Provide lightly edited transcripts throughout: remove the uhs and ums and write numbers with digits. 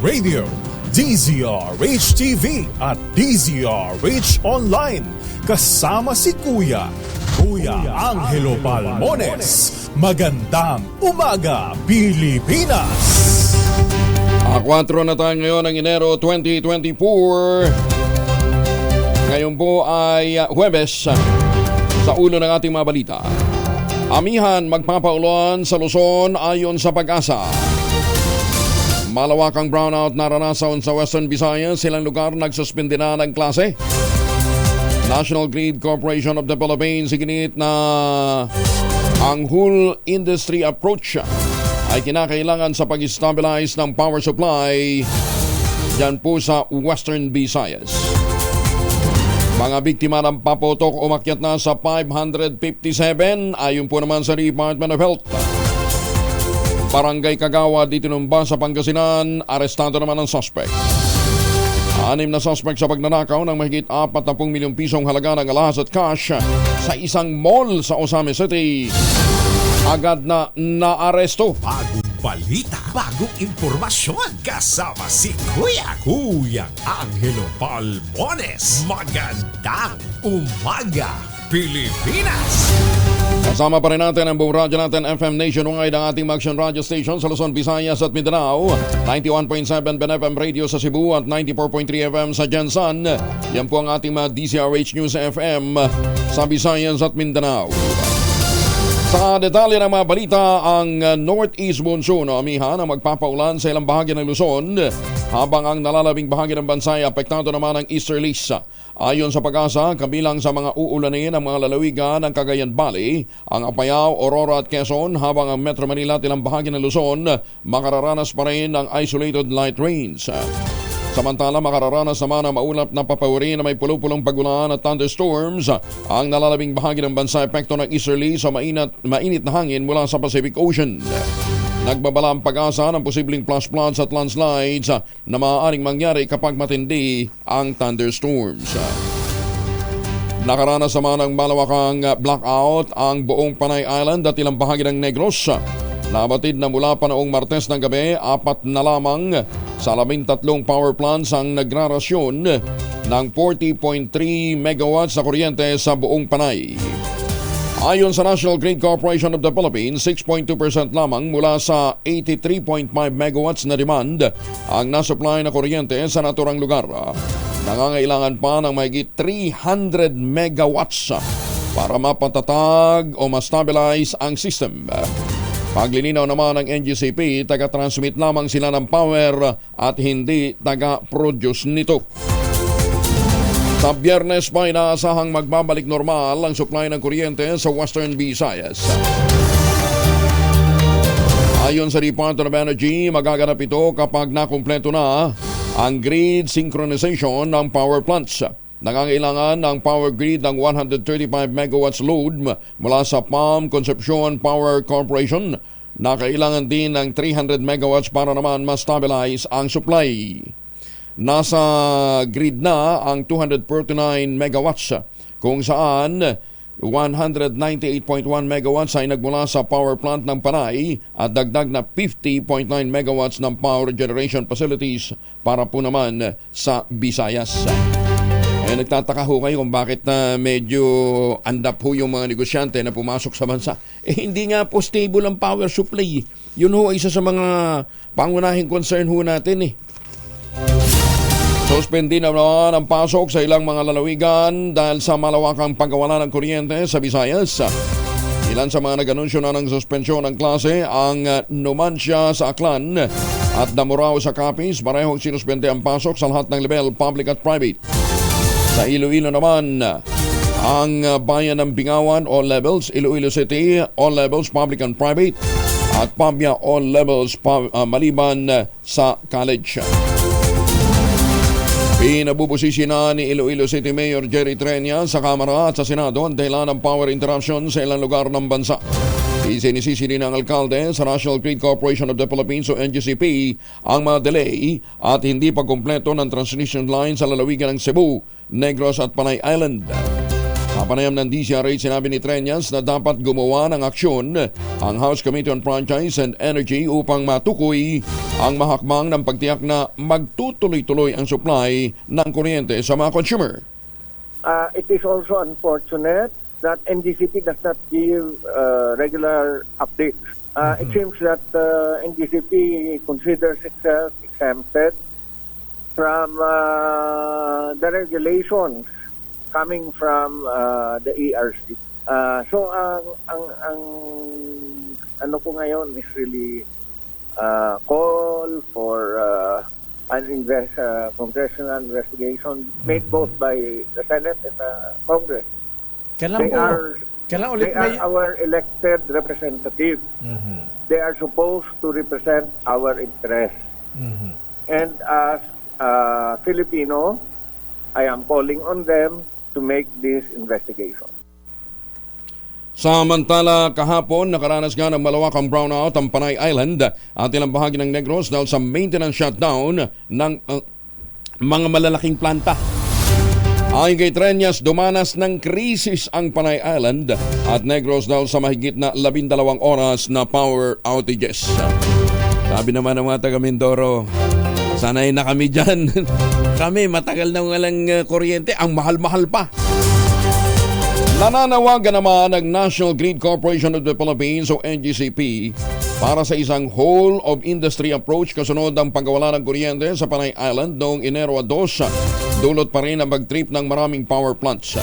Radio, DZRH TV at DZRH Online. Kasama si Kuya Angelo Palmones. Magandang umaga, Pilipinas! 4 na tayo ngayon ng Enero 2024. Ngayon po ay Huwebes. Sa ulo ng ating mga balita, amihan magpapaulan sa Luzon ayon sa Pag-asa. Malawakang brownout naranasan sa Western Visayas, silang lugar nagsuspende na ng klase. National Grid Corporation of the Philippines iginit na ang whole industry approach ay kinakailangan sa pag-stabilize ng power supply dyan po sa Western Visayas. Mga biktima ng paputok umakyat na sa 557 ayon po naman sa Department of Health. Barangay Kagawad itinumba sa Pangasinan, arestado naman ang suspect. 6 na suspect sa pagnanakaw ng mahigit 40 milyong pisong halaga ng alahas at cash sa isang mall sa Osame City. Agad na naaresto. Bagong balita, bagong impormasyon. Kasama si Kuya Angelo Palmones. Magandang umaga, Pilipinas! Kasama pa rin natin ang buong radyo natin FM Nationwide, ang ating Action Radio Station sa Luzon, Visayas at Mindanao, 91.7 BNFM Radio sa Cebu at 94.3 FM sa Jensan. Yan po ang ating mga DZRH News FM sa Visayas at Mindanao. Sa detalye ng mga balita, ang Northeast Monsoon o amihan ang magpapaulan sa ilang bahagi ng Luzon, habang ang nalalabing bahagi ng bansa ay apektado naman ng easterlies. Ayon sa Pag-asa, kabilang sa mga uulanin ang mga lalawigan ng Cagayan Valley, ang Apayao, Aurora at Quezon, habang ang Metro Manila at ilang bahagi ng Luzon makararanas pa rin ng isolated light rains. Samantala, makararanas naman ang maulap na papawiri na may pulupulong pagulan at thunderstorms ang nalalabing bahagi ng bansa, epekto ng easterly sa mainit na hangin mula sa Pacific Ocean. Nagbabala ang Pag-asa ng posibleng flash floods at landslides na maaaring mangyari kapag matindi ang thunderstorms. Nakaranas naman ng malawakang blackout ang buong Panay Island at ilang bahagi ng Negros. Nabatid na mula pa noong Martes ng gabi, 4 na lamang sa 13 power plants ang nagrarasyon ng 40.3 megawatts na kuryente sa buong Panay. Ayon sa National Grid Corporation of the Philippines, 6.2% lamang mula sa 83.5 megawatts na demand ang nasupply na kuryente sa naturang lugar. Nangangailangan pa ng mahigit 300 megawatts para mapatatag o ma-stabilize ang system. Paglilinaw naman ng NGCP, taga-transmit lamang sila ng power at hindi taga-produce nito. Sa Biyernes pa inaasahang magbabalik normal ang supply ng kuryente sa Western Visayas. Ayon sa Department of Energy, magaganap ito kapag nakumpleto na ang grid synchronization ng power plants. Nangangailangan ng power grid ng 135 megawatts load mula sa PAM Concepcion Power Corporation. Nakailangan din ng 300 megawatts para naman ma-stabilize ang supply. Nasa grid na ang 239 megawatts kung saan 198.1 megawatts ay nagmula sa power plant ng Panay at dagdag na 50.9 megawatts ng power generation facilities para po naman sa Visayas. Nagtataka ho kayo kung bakit medyo andap ho yung mga negosyante na pumasok sa bansa. Hindi nga po stable ang power supply. Yun ho isa sa mga pangunahing concern ho natin . Suspindi na naman ang pasok sa ilang mga lalawigan dahil sa malawakang pagkawala ng kuryente sa Visayas. Ilan sa mga nag-anunsyo na ng suspensyon ng klase ang Numancia sa Aklan at Damurao sa Capiz. Parehong sinuspende ang pasok sa lahat ng level, public at private. Sa Iloilo naman, ang bayan ng Bingawan, all levels, Iloilo City, all levels, public and private, at Pabia, all levels, maliban sa college. Pinabubusisi na ni Iloilo City Mayor Jerry Trenia sa Kamara at sa Senado ang dahilan ng power interruption sa ilang lugar ng bansa. Isinisisi din ng alkalde sa National Grid Corporation of the Philippines o NGCP ang mga delay at hindi pagkumpleto ng transmission line sa lalawigan ng Cebu, Negros at Panay Island. Panayam ng DCRH, sinabi ni Treñas na dapat gumawa ng aksyon ang House Committee on Franchise and Energy upang matukoy ang mahakbang ng pagtiyak na magtutuloy-tuloy ang supply ng kuryente sa mga consumer. It is also unfortunate that NGCP does not give regular updates. It seems that NGCP considers itself exempted from the regulations coming from the ERC. So ang ano ko ngayon is really call for an congressional investigation made both by the Senate and the Congress. They are our elected representatives. They are supposed to represent our interests. And as Filipino, I am calling on them to make this investigation. Samantala, kahapon nakaranas nga ng malawakang brownout ang Panay Island at ilang bahagi ng Negros dahil sa maintenance shutdown ng mga malalaking planta. Ayon kay Treñas, dumanas ng krisis ang Panay Island at Negros dahil sa mahigit na 12 oras na power outages. Sabi naman ng mga taga Mindoro, sanay na kami dyan. Kami matagal na walang kuryente, ang mahal-mahal pa. Nananawagan naman ng National Grid Corporation of the Philippines o NGCP para sa isang whole-of-industry approach kasunod ang pagkawala ng kuryente sa Panay Island noong Enero 2. Dulot pa rin ang pag-trip ng maraming power plants.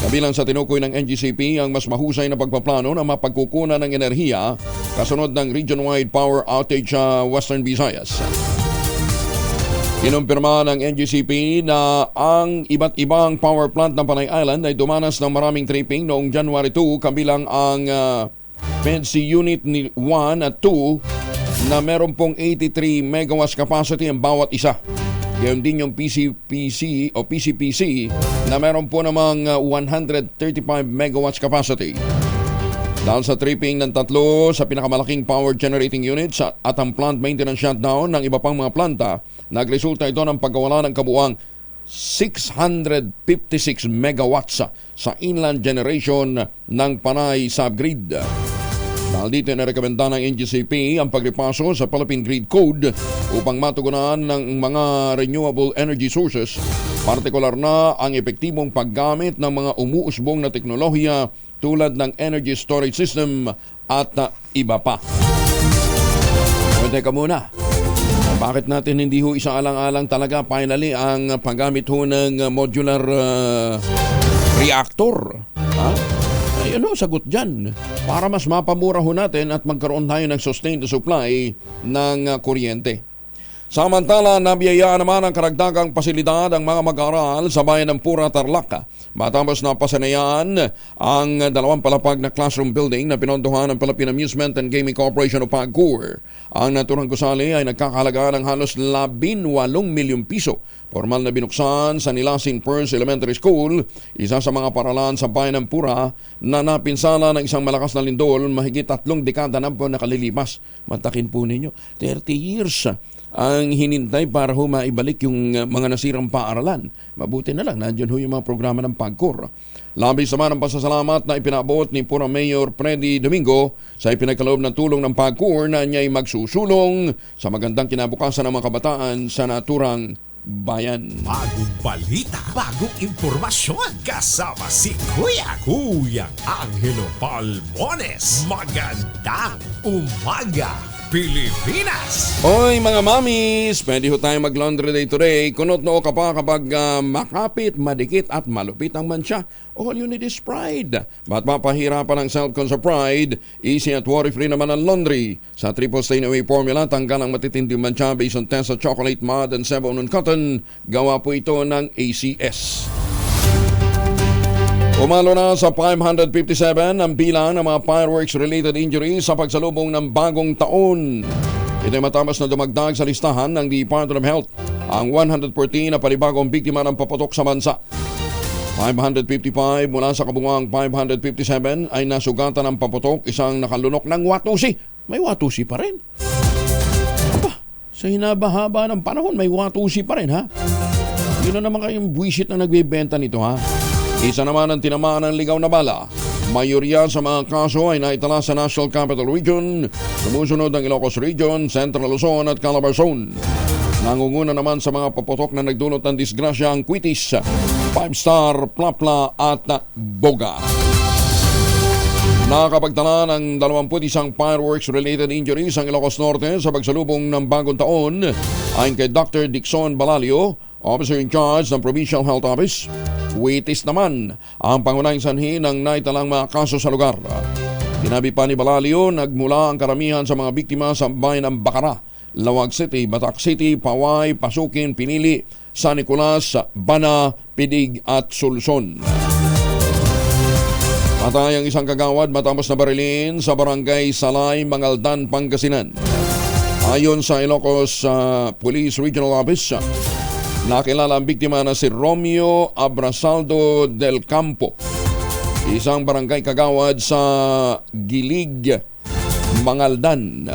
Kabilang sa tinukoy ng NGCP ang mas mahusay na pagpaplano na mapagkukunan ng enerhiya kasunod ng region-wide power outage sa Western Visayas. Kinumpirma ng NGCP na ang iba't ibang power plant ng Panay Island ay dumanas ng maraming tripping noong January 2 kabilang ang PEDC Unit 1 at 2 na meron pong 83 megawatts capacity ang bawat isa. Gayon din yung PCPC o PCPC na meron po namang 135 megawatts capacity. Dahil sa tripping ng tatlo sa pinakamalaking power generating units at ang plant maintenance shutdown ng iba pang mga planta, nagresulta ito ng pagkawala ng kabuuang 656 megawatts sa inland generation ng Panay subgrid. Dahil dito narekomenda ng NGCP ang pagripaso sa Philippine Grid Code upang matugunan ng mga renewable energy sources, partikular na ang epektibong paggamit ng mga umuusbong na teknolohiya tulad ng energy storage system at iba pa. O, teka muna. Bakit natin hindi ho isaalang-alang talaga finally ang paggamit ho ng modular reactor? Ha? Ayun ho, sagot dyan. Para mas mapamura ho natin at magkaroon tayo ng sustained supply ng kuryente. Samantala, nabiyayaan naman ang karagdagang pasilidad ang mga mag-aaral sa bayan ng Pura, Tarlac. Matapos na pasanayaan ang dalawang palapag na classroom building na pinondohan ng Philippine Amusement and Gaming Corporation o PAGCOR. Ang naturang gusali ay nagkakahalaga ng halos 18 milyong piso. Formal na binuksan sa Nilasin First Elementary School, isa sa mga paralan sa bayan ng Pura na napinsala ng isang malakas na lindol mahigit 3 dekada na po nakalilipas. Matakin po ninyo, 30 years ang hinintay para ho maibalik yung mga nasirang paaralan. Mabuti na lang, nandiyan ho yung mga programa ng PAGCOR. Labis naman ang pasasalamat na ipinabot ni Pura Mayor Freddy Domingo sa ipinagkaloob ng tulong ng PAGCOR na niya'y magsusulong sa magandang kinabukasan ng mga kabataan sa naturang bayan. Bagong balita, bagong impormasyon. Kasama si Kuya Angelo Palmones. Magandang umaga, Pilipinas! Hoy mga mamis, pwede ho tayo mag-laundry day today. Kunot noo ka pa kapag makapit, madikit at malupit ang mansya. All you need is pride. Ba't mapahirapan ang self-con sa pride? Easy at worry-free naman ang laundry. Sa triple stain away formula, tanggal ang matitinding mansya based on test sa chocolate mud and sebon and cotton. Gawa po ito ng ACS. Umalo na sa 557 ang bilang ng mga fireworks-related injuries sa pagsalubong ng bagong taon. Ito ay matapos na dumagdag sa listahan ng Department of Health ang 114 na panibagong biktima ng paputok sa bansa. 555 mula sa kabuuang 557 ay nasugatan ng paputok, isang nakalunok ng Watusi. May Watusi pa rin. Aba, sa hinaba-haba ng panahon may Watusi pa rin, ha? Yun na naman kayong buwisit na nagbibenta nito, ha? Isa naman ang tinamaan ng ligaw na bala. Mayorya sa mga kaso ay naitala sa National Capital Region, sumusunod ang Ilocos Region, Central Luzon at Calabarzon. Nangunguna naman sa mga paputok na nagdulot ng disgrasya ang Quitis, 5-Star, Plapla at Boga. Nakapagtala ng 21 fireworks-related injuries ang Ilocos Norte sa pagsalubong ng bagong taon ayon kay Dr. Dixon Balalio, Officer in Charge ng Provincial Health Office. Quitis naman ang pangunahing sanhi ng naitalang mga kaso sa lugar. Sinabi pa ni Balalio, nagmula ang karamihan sa mga biktima sa bayan ng Bacara, Lawag City, Batac City, Paway, Pasukin, Pinili, San Nicolas, Bana, Pidig at Sulson. Patay ang isang kagawad matapos na barilin sa barangay Salay, Mangaldan, Pangasinan. Ayon sa Ilocos Police Regional Office, nakilala ang biktima na si Romeo Abrasaldo del Campo, isang barangay kagawad sa Gilig, Mangaldan.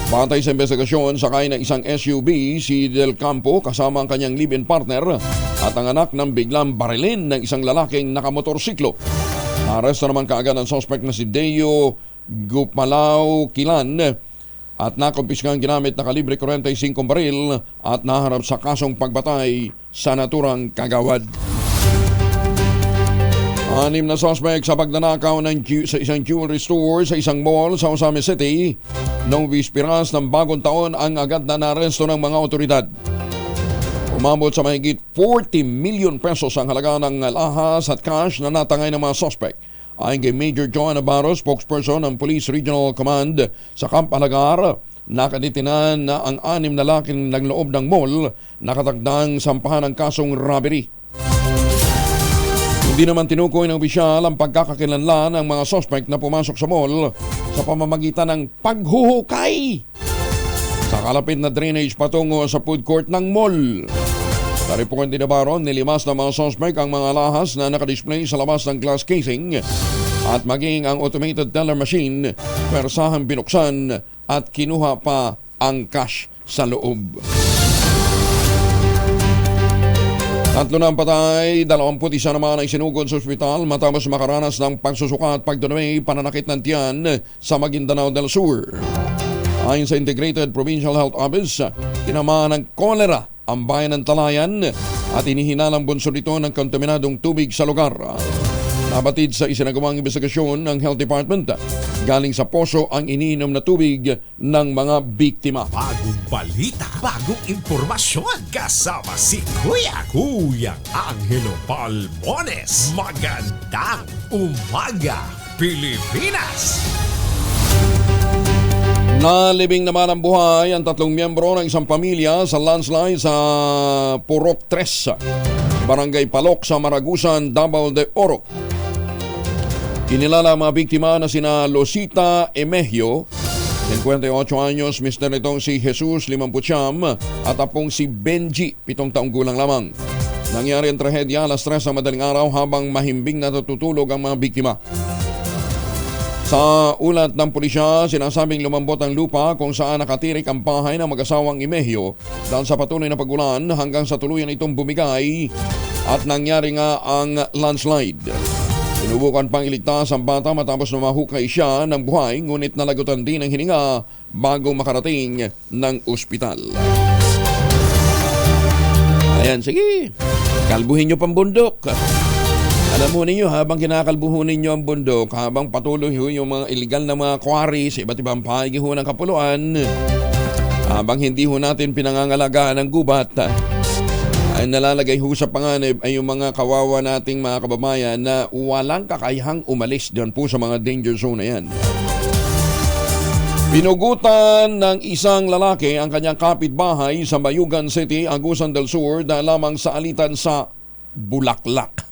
Batay sa investigasyon, sakay ng isang SUV si Del Campo kasama ang kanyang live-in partner at ang anak ng biglang barilin ng isang lalaking nakamotorsiklo. Aresta naman kaagad ang suspect na si Deo Gupalaw Kilan at nakumpiska ang ginamit na kalibre 45 baril at naharap sa kasong pagbatay sa naturang kagawad. 6 na suspect sa pagnanakaw sa isang jewelry store sa isang mall sa Osame City. Noong bispiras ng bagong taon ang agad na naresto ng mga otoridad. Umabot sa mahigit 40 million pesos ang halaga ng lahas at cash na natangay ng mga suspect. Ayon kay Major John Navarro, spokesperson ng Police Regional Command sa Camp Alagar, nakadetinan na ang 6 na laking nagloob ng mall nakatagdang sampahan ng kasong robbery. Hindi naman tinukoy ng opisyal ang pagkakakilanlan ng mga suspect na pumasok sa mall sa pamamagitan ng paghuhukay sa kalapit na drainage patungo sa food court ng mall. Sa report ni Navarro, nilimas ng mga suspect ang mga lahas na nakadisplay sa labas ng glass casing at maging ang automated teller machine, persahang binuksan at kinuha pa ang cash sa loob. 3 na ang patay, 21 naman ay sinugod sa ospital matapos makaranas ng pagsusuka at pagdunaway pananakit ng tiyan sa Maguindanao del Sur. Ayon sa Integrated Provincial Health Office, tinamaan ng kolera ang bayan ng Talayan at inihinalang bunso nito ng kontaminadong tubig sa lugar. Nabatid sa isinagawang investigasyon ng Health Department, galing sa poso ang iniinom na tubig ng mga biktima. Bagong balita, bagong impormasyon. Kasama si Kuya Angelo Palmones. Magandang umaga, Pilipinas! Nalibing naman ang buhay ang 3 miyembro ng isang pamilya sa landslide sa Purok 3, Barangay Palok sa Maragusan, Davao de Oro. Kinilala ang mga biktima na sina Losita Emehio, 58 anyos, mister nitong si Jesus, 59, at apong si Benji, 7 taong gulang lamang. Nangyari ang trahedya alas 3 sa madaling araw habang mahimbing natutulog ang mga biktima. Sa ulat ng pulisya, sinasabing lumambot ang lupa kung saan nakatirik ang bahay ng mag-asawang Emehio dahil sa patuloy na pagulan hanggang sa tuluyan itong bumigay at nangyari nga ang landslide. Sinubukan pang iligtas ang bata matapos na mahukay siya ng buhay, ngunit nalagutan din ang hininga bago makarating ng ospital. Ayan, sige, kalbuhin nyo pang bundok. Alam mo ninyo, habang kinakalbuhin ninyo ang bundok, habang patuloy yung mga illegal na mga quarry sa iba't ibang paigi ng kapuluan, habang hindi natin pinangangalagaan ng gubat, ay nalalagay sa panganib ay yung mga kawawa nating mga kababayan na walang kakayahang umalis diyan po sa mga danger zone na yan. Pinugutan ng isang lalaki ang kanyang kapitbahay sa Bayugan City, Agusan del Sur dahil lamang sa alitan sa bulaklak.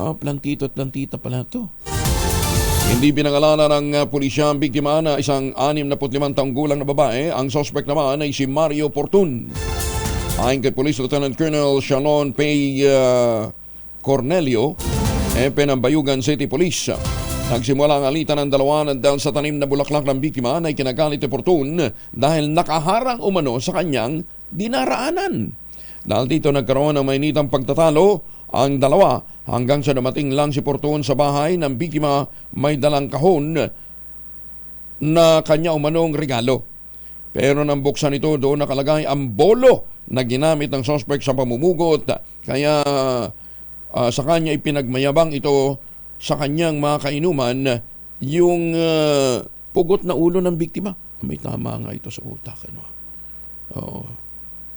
Plantito at plantita pala ito. Hindi pinangalanan ng pulisya ang biktima na isang 65 taong gulang na babae. Ang suspect naman ay si Mario Portun. Ayon kay Police Lieutenant Colonel Shalon Pay Cornelio, EPE ng Bayugan City Police, nagsimula ang alitan ng dalawa dahil sa tanim na bulaklak ng biktima na ikinagalit ni Portun dahil nakaharang umano sa kanyang dinaraanan. Dahil dito nagkaroon ng mainitang pagtatalo ang dalawa hanggang sa dumating lang si Porton sa bahay ng biktima may dalang kahon na kanya umanong regalo. Pero nang buksan ito, doon nakalagay ang bolo na ginamit ng suspect sa pamumugot. Kaya sa kanya ipinagmayabang ito sa kanyang mga kainuman yung pugot na ulo ng biktima. May tama nga ito sa utak. Oo.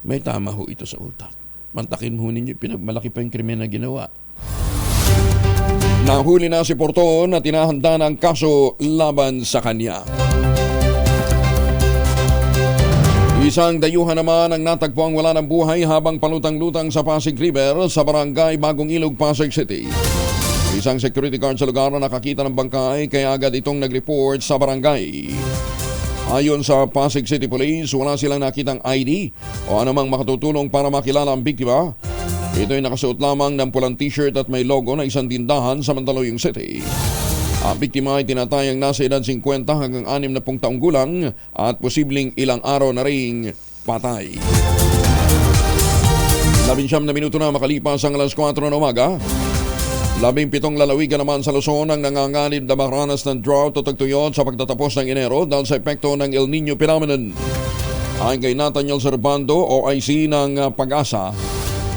May tama ho ito sa utak. Mantakin ho ninyo, pinagmalaki pa yung krimen na ginawa. Nahuli na si Porton at tinahanda ng kaso laban sa kanya. Isang dayuhan naman ang natagpuang wala ng buhay habang palutang-lutang sa Pasig River sa barangay Bagong Ilog, Pasig City. Isang security guard sa lugar na nakakita ng bangkay kaya agad itong nag-report sa barangay. Ayon sa Pasig City Police, wala silang nakitang ID o anumang makatutulong para makilala ang biktima. Ito ay nakasuot lamang ng pulang t-shirt at may logo na isang tindahan sa Mandaluyong City. Ang biktima ay tinatayang nasa edad 50 hanggang 60 taong gulang at posibleng ilang araw na ring patay. 19 na minuto na makalipas ang alas 4 ng umaga. 17 lalawigan naman sa Luzon ang nanganganib na makaranas ng drought o tagtuyot sa pagtatapos ng Enero dahil sa epekto ng El Nino phenomenon. Ayon kay Nathaniel Servando, OIC ng Pag-asa,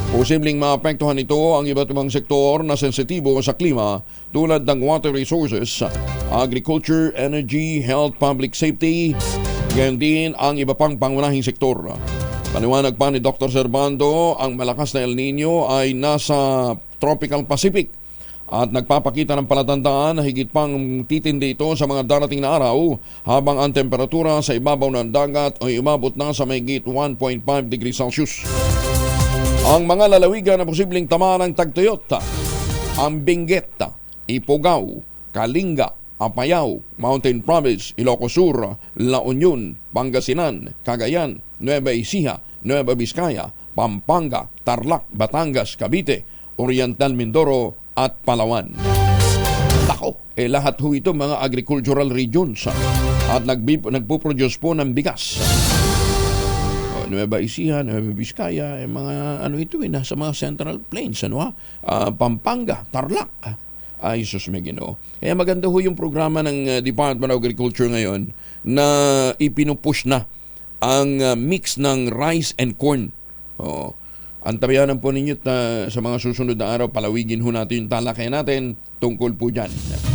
posibleng maapektuhan ito ang iba't ibang sektor na sensitibo sa klima tulad ng water resources, agriculture, energy, health, public safety, gayon din ang iba pang pangunahing sektor. Paliwanag pa ni Dr. Servando, ang malakas na El Nino ay nasa Tropical Pacific at nagpapakita ng palatandaan na higit pang titindi ito sa mga darating na araw habang ang temperatura sa ibabaw ng dagat ay umabot na sa mahigit 1.5 degrees Celsius. Ang mga lalawigan na posibleng tamaan ng tagtuyot, ang Benguet, Ifugao, Kalinga, Apayao, Mountain Province, Ilocos Sur, La Union, Pangasinan, Cagayan, Nueva Ecija, Nueva Vizcaya, Pampanga, Tarlac, Batangas, Cavite, Oriental Mindoro at Palawan. Tako, lahat ho ito mga agricultural regions at nagpo-produce po ng bigas. Nueva Ecija, Nueva Vizcaya, mga ito nasa mga Central Plains, Pampanga, Tarlac. Ay, sus may Ginoo. Kaya maganda ho yung programa ng Department of Agriculture ngayon na ipinupush na ang mix ng rice and corn. Antabayanan po ninyo sa mga susunod na araw, palawigin ho natin yung talakay natin tungkol po dyan.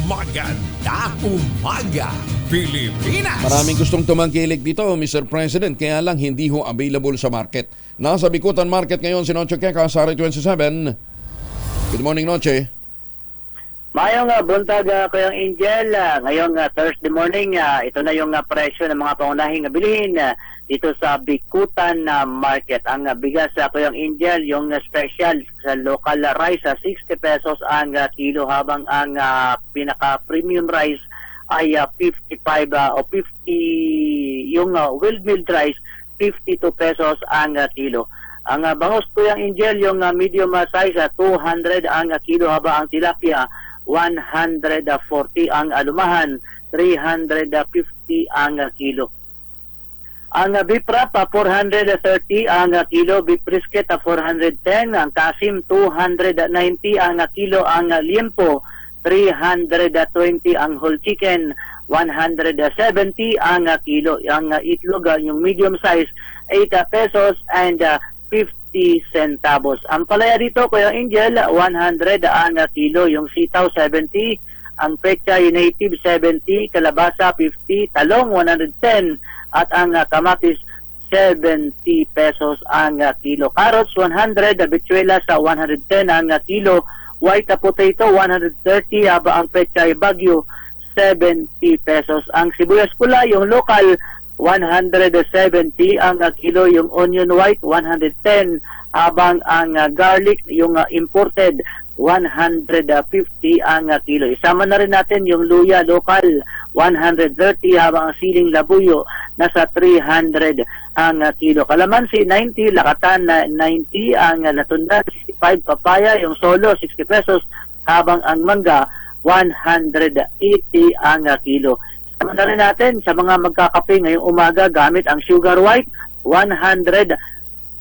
Magandang umaga, Pilipinas! Maraming gustong tumangkilik dito, Mr. President, kaya lang hindi ho available sa market. Nasa Bikutan Market ngayon si Noche Queca, Sari 27. Good morning, Noche. Mayong buntag Kuyang Angel, ngayong Thursday morning, ito na yung presyo ng mga pangunahing bilihin dito sa Bikutan Market. Ang bigas Kuyang Angel, yung special sa local rice, 60 pesos ang kilo, habang ang pinaka-premium rice ay 55 o 50, yung well milled rice, 52 pesos ang kilo. Ang bangus Kuyang Angel, yung medium size, 200 ang kilo, habang ang tilapia 140 ang alumahan, 350 ang kilo. Ang beef wrap 430 ang kilo, beef brisket 410, ang kasim 290 ang kilo, ang liempo 320, ang whole chicken 170 ang kilo, ang itlog yung medium size 8 pesos and 50 centavos. Ang palaya dito, Kuya Angel, 100 ang kilo, yung sitaw 70, ang pechay native 70, kalabasa 50, talong 110, at ang kamatis 70 pesos ang kilo. Carrots 100, bichuela sa 110 ang kilo, white potato 130, haba ang pechay bagyo 70 pesos. Ang sibuyas pula, yung local 170 ang kilo, yung onion white 110, habang ang garlic, yung imported 150 ang kilo. Isama na rin natin yung luya local 130, habang ang siling labuyo nasa 300 ang kilo. Kalamansi 90, lakatan 90, ang natundan 65, papaya yung solo 60 pesos, habang ang mangga 180 ang kilo. Isama na rin natin sa mga magkakape ngayong umaga gamit ang sugar white 100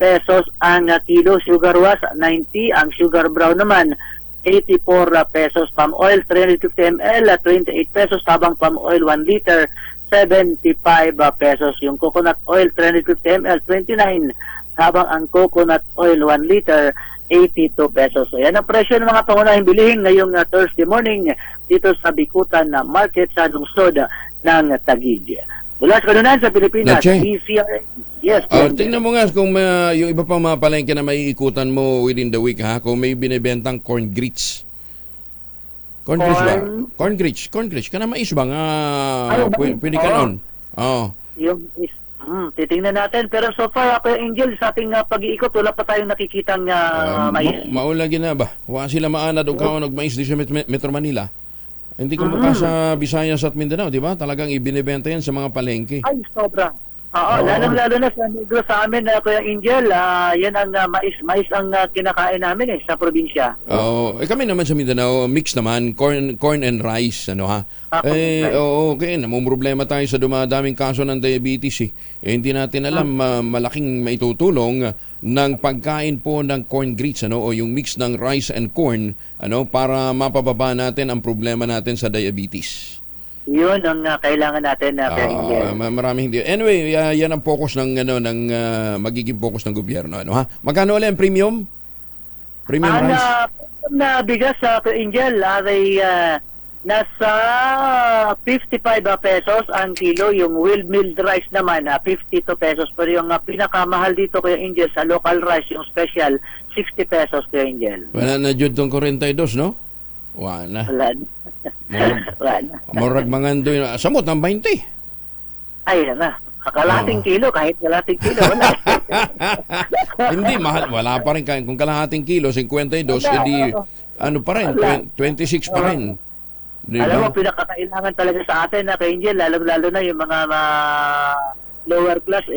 pesos ang kilo. Sugar was 90, ang sugar brown naman 84 pesos. Palm oil 350 ml 28 pesos, habang palm oil 1 liter 75 pesos. Yung coconut oil 350 ml 29, habang ang coconut oil 1 liter 82 pesos. So yan ang presyo ng mga pangunahing bilihin ngayong Thursday morning dito sa Bikutan Market sa lungsod ng Taguig. Mula sa kanunan sa Pilipinas, DCRH. Yes. Tingnan mo nga kung yung iba pang mga palengke na maiikutan mo within the week, ha, kung may binibentang corn grits. Corn grits ba? Corn grits. Kana mais ba nga pwede ka noon? Oo. Yung titingnan natin, pero so far ako Angel sa ating pag-iikot wala pa tayong nakikitang mais. Maulagi na ba? Wa sila maanad og kaon og mais di sa Metro Manila. Hindi ko mukha sa Visayas at Mindanao, di ba? Talagang ibinebenta yan sa mga palengke. Ay, sobra. Oo, lalo na sa Negros sa amin, Kuya Angel, yan ang mais ang kinakain namin sa probinsya. Oo, kami naman sa Mindanao, mix naman, corn and rice, ano ha? Okay, namumroblema tayo sa dumadaming kaso ng diabetes hindi natin alam, malaking maitutulong ng pagkain po ng corn grits, ano, o yung mix ng rice and corn, ano, para mapababa natin ang problema natin sa diabetes. Yun ang kailangan natin maraming hindi. Anyway, yan ang focus ng magiging focus ng gobyerno, ano ha? Magkano ulit ang premium? Premium rice? Na bigas sa Angel ay nasa 55 pesos ang kilo. Yung milled rice naman 52 pesos, pero yung pinakamahal dito Kuya Angel sa local rice, yung special 60 pesos Kuya Angel. Wala na jud tong 42, no? Wala na. Murag mangando yun. Samot ang 20. Ay, na. Kalahating kilo, kahit kalahating kilo, wala. Hindi, mahal. Wala pa rin. Kung kalahating kilo, 52, edi, ano pa rin, 26 pa rin. Diba? Alam mo, pinakakailangan talaga sa atin na Kuya Angel, lalo na yung mga lower class,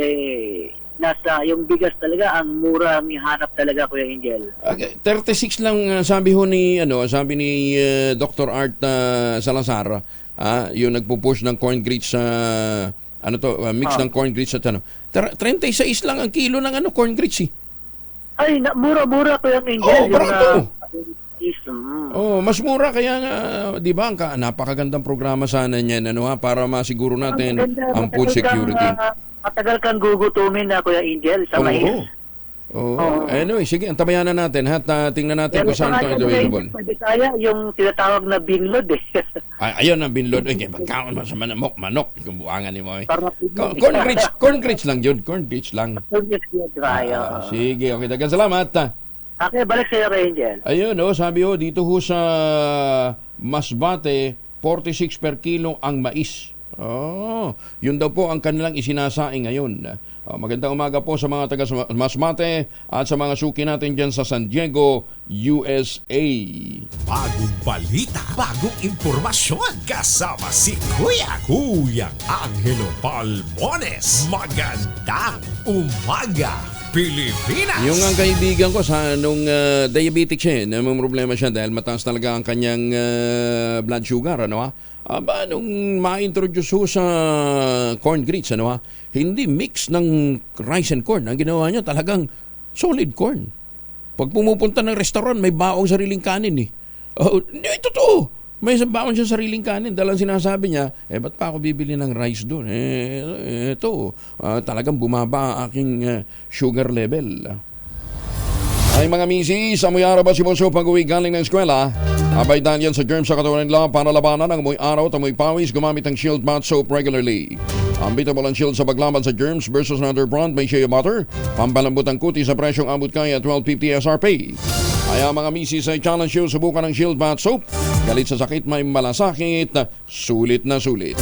nasa yung bigas talaga ang mura ang ihanap talaga Kuya Angel. Okay, 36 lang sabi ni Dr. Art Salazar, yung nagpo-push ng corn grits mix ng corn grits at 36 lang ang kilo ng corn grits Ay, mura-mura Kuya Angel. Barato. Mas mura kaya nga, 'di ba? Napakagandang programa sana niyan para masiguro natin ang food security. Matagal kang gugutumin na Kuya Angel sa mais. Anyway, sige, antabayan na natin at tingnan natin kung saan ito available. Kaya yung tinatawag na binlod ayun ang binlod. Pagkaon mo sa manok, kung buwangan ni mo. Corn grits lang yun. Corn grits lang. Sige, okay. Dagan salamat. Okay, balik sa iyo Kuya Angel. Ayun, sabi dito sa Masbate, 46 per kilo ang mais. Yun daw po ang kanilang isinasaing ngayon. Magandang umaga po sa mga taga Masbate at sa mga suki natin dyan sa San Diego, USA. Bagong balita, bagong impormasyon, kasama si Kuya Angelo Palmones. Magandang umaga, Pilipinas! Yung ang kaibigan ko sa diabetic siya, may problema siya dahil mataas talaga ang kanyang blood sugar, nung ma-introduce sa corn grits, hindi mix ng rice and corn. Ang ginawa niya talagang solid corn. Pag pumupunta ng restaurant, may baong sariling kanin totoo. May isang baon siya sariling kanin. Dahil sinasabi niya, ba't pa ako bibili ng rice doon? Talagang bumaba ang aking sugar level. Ay mga misis, amoy araw ba si Bonso pag-uwi galing ng eskwela? Abay dahil yan sa germs sa katawan nila para labanan ang amoy araw at amoy pawis, gumamit ng Shield Bath Soap regularly. Unbeatable ang Shield sa paglaban sa germs versus another brand may shea butter. Pampalambot ang kuti sa presyong abot kaya $12.50 SRP. Kaya mga misis ay challenge you, subukan ng Shield Bath Soap. Galit sa sakit, may malasakit, sulit na sulit.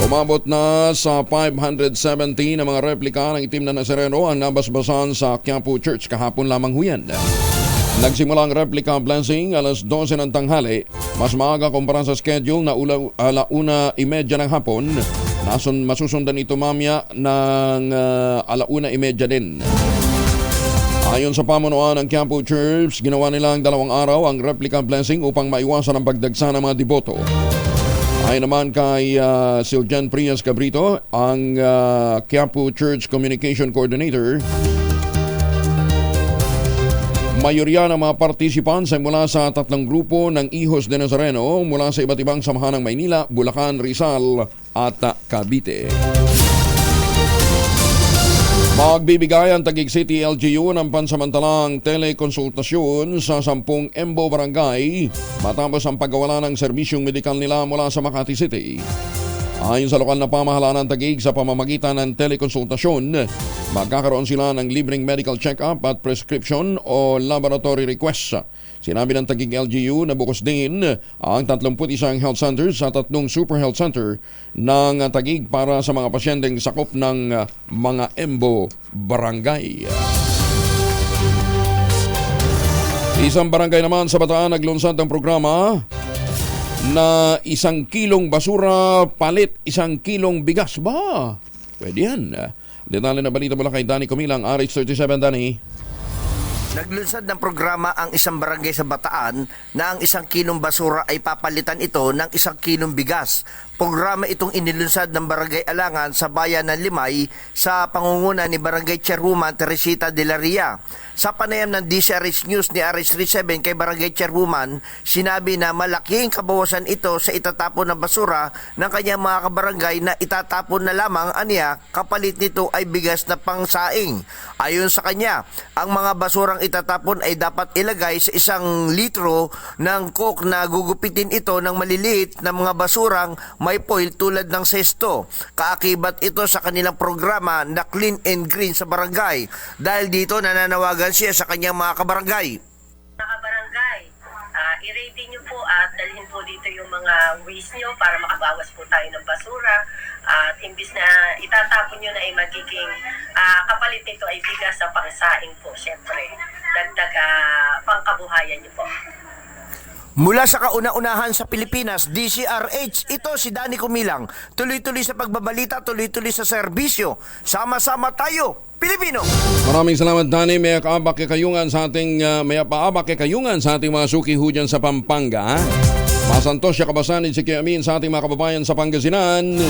Umabot na sa 570 na mga replika ng itim na Nazareno ang nabasbasan sa Quiapo Church kahapon lamang huyan. Nagsimula ang replica blessing alas 12 ng tanghali, mas maaga kumpara sa schedule na 1:30 ng hapon. Masusundan ito mamaya ng 1:30 din. Ayon sa pamunuan ng Quiapo Church, ginawa nilang 2 araw ang replica blessing upang maiwasan ang pagdagsa ng mga deboto. Ay naman kay Siljan Prias Cabrito, ang Quiapo Church Communication Coordinator. Mayorya ng mga participants ay mula sa 3 grupo ng Hijos de Nazareno mula sa iba't ibang samahan ng Maynila, Bulacan, Rizal at Cavite. Magbibigay ang Taguig City LGU ng pansamantalang telekonsultasyon sa 10 Embo Barangay matapos ang pagkawala ng serbisyong medikal nila mula sa Makati City. Ayon sa lokal na pamahalaan ng Taguig, sa pamamagitan ng telekonsultasyon, magkakaroon sila ng libreng medical check-up at prescription o laboratory requests. Sinabi ng Taguig LGU na bukas din ang 31 health centers sa 3 super health center ng Taguig para sa mga pasyenteng sakop ng mga Embo Barangay. Isang barangay naman sa Bataan naglunsad ng programa na 1 kilong basura palit 1 kilong bigas. Ba? Pwede yan. Detalye na balita mula kay Danny Comilang, RH37. Danny. Naglunsad ng programa ang isang barangay sa Bataan na ang 1 kilong basura ay papalitan ito ng 1 kilong bigas. Programa itong inilunsad ng Barangay Alangan sa bayan ng Limay sa pangunguna ni Barangay Chairwoman Teresita de la Ria. Sa panayam ng DCRH News ni RH37 kay Barangay Chairwoman, sinabi na malaking kabawasan ito sa itatapon ng basura ng kanyang mga kabarangay na itatapon na lamang aniya, kapalit nito ay bigas na pangsaing. Ayon sa kanya, ang mga basurang itatapon ay dapat ilagay sa 1 litro ng coke na gugupitin ito ng maliliit na mga basurang may foil tulad ng sesto. Kaakibat ito sa kanilang programa na Clean and Green sa barangay. Dahil dito nananawagan siya sa kanyang mga kabarangay. Mga kabarangay, i-ready nyo po at dalhin po dito yung mga waste nyo para makabawas po tayo ng basura. At imbis na itatapon nyo na ay magiging kapalit nito ay bigas sa pangsaing po. Siyempre, dagdag pangkabuhayan nyo po. Mula sa kauna-unahan sa Pilipinas, DCRH, ito si Danny Comilang. Tuloy-tuloy sa pagbabalita, tuloy-tuloy sa serbisyo. Sama-sama tayo, Pilipino! Maraming salamat, Danny. May paabak kayungan sa ating mga suki ho dyan sa Pampanga. Masantos siya kabasanin si Kiamin sa ating mga kababayan sa Pangasinan.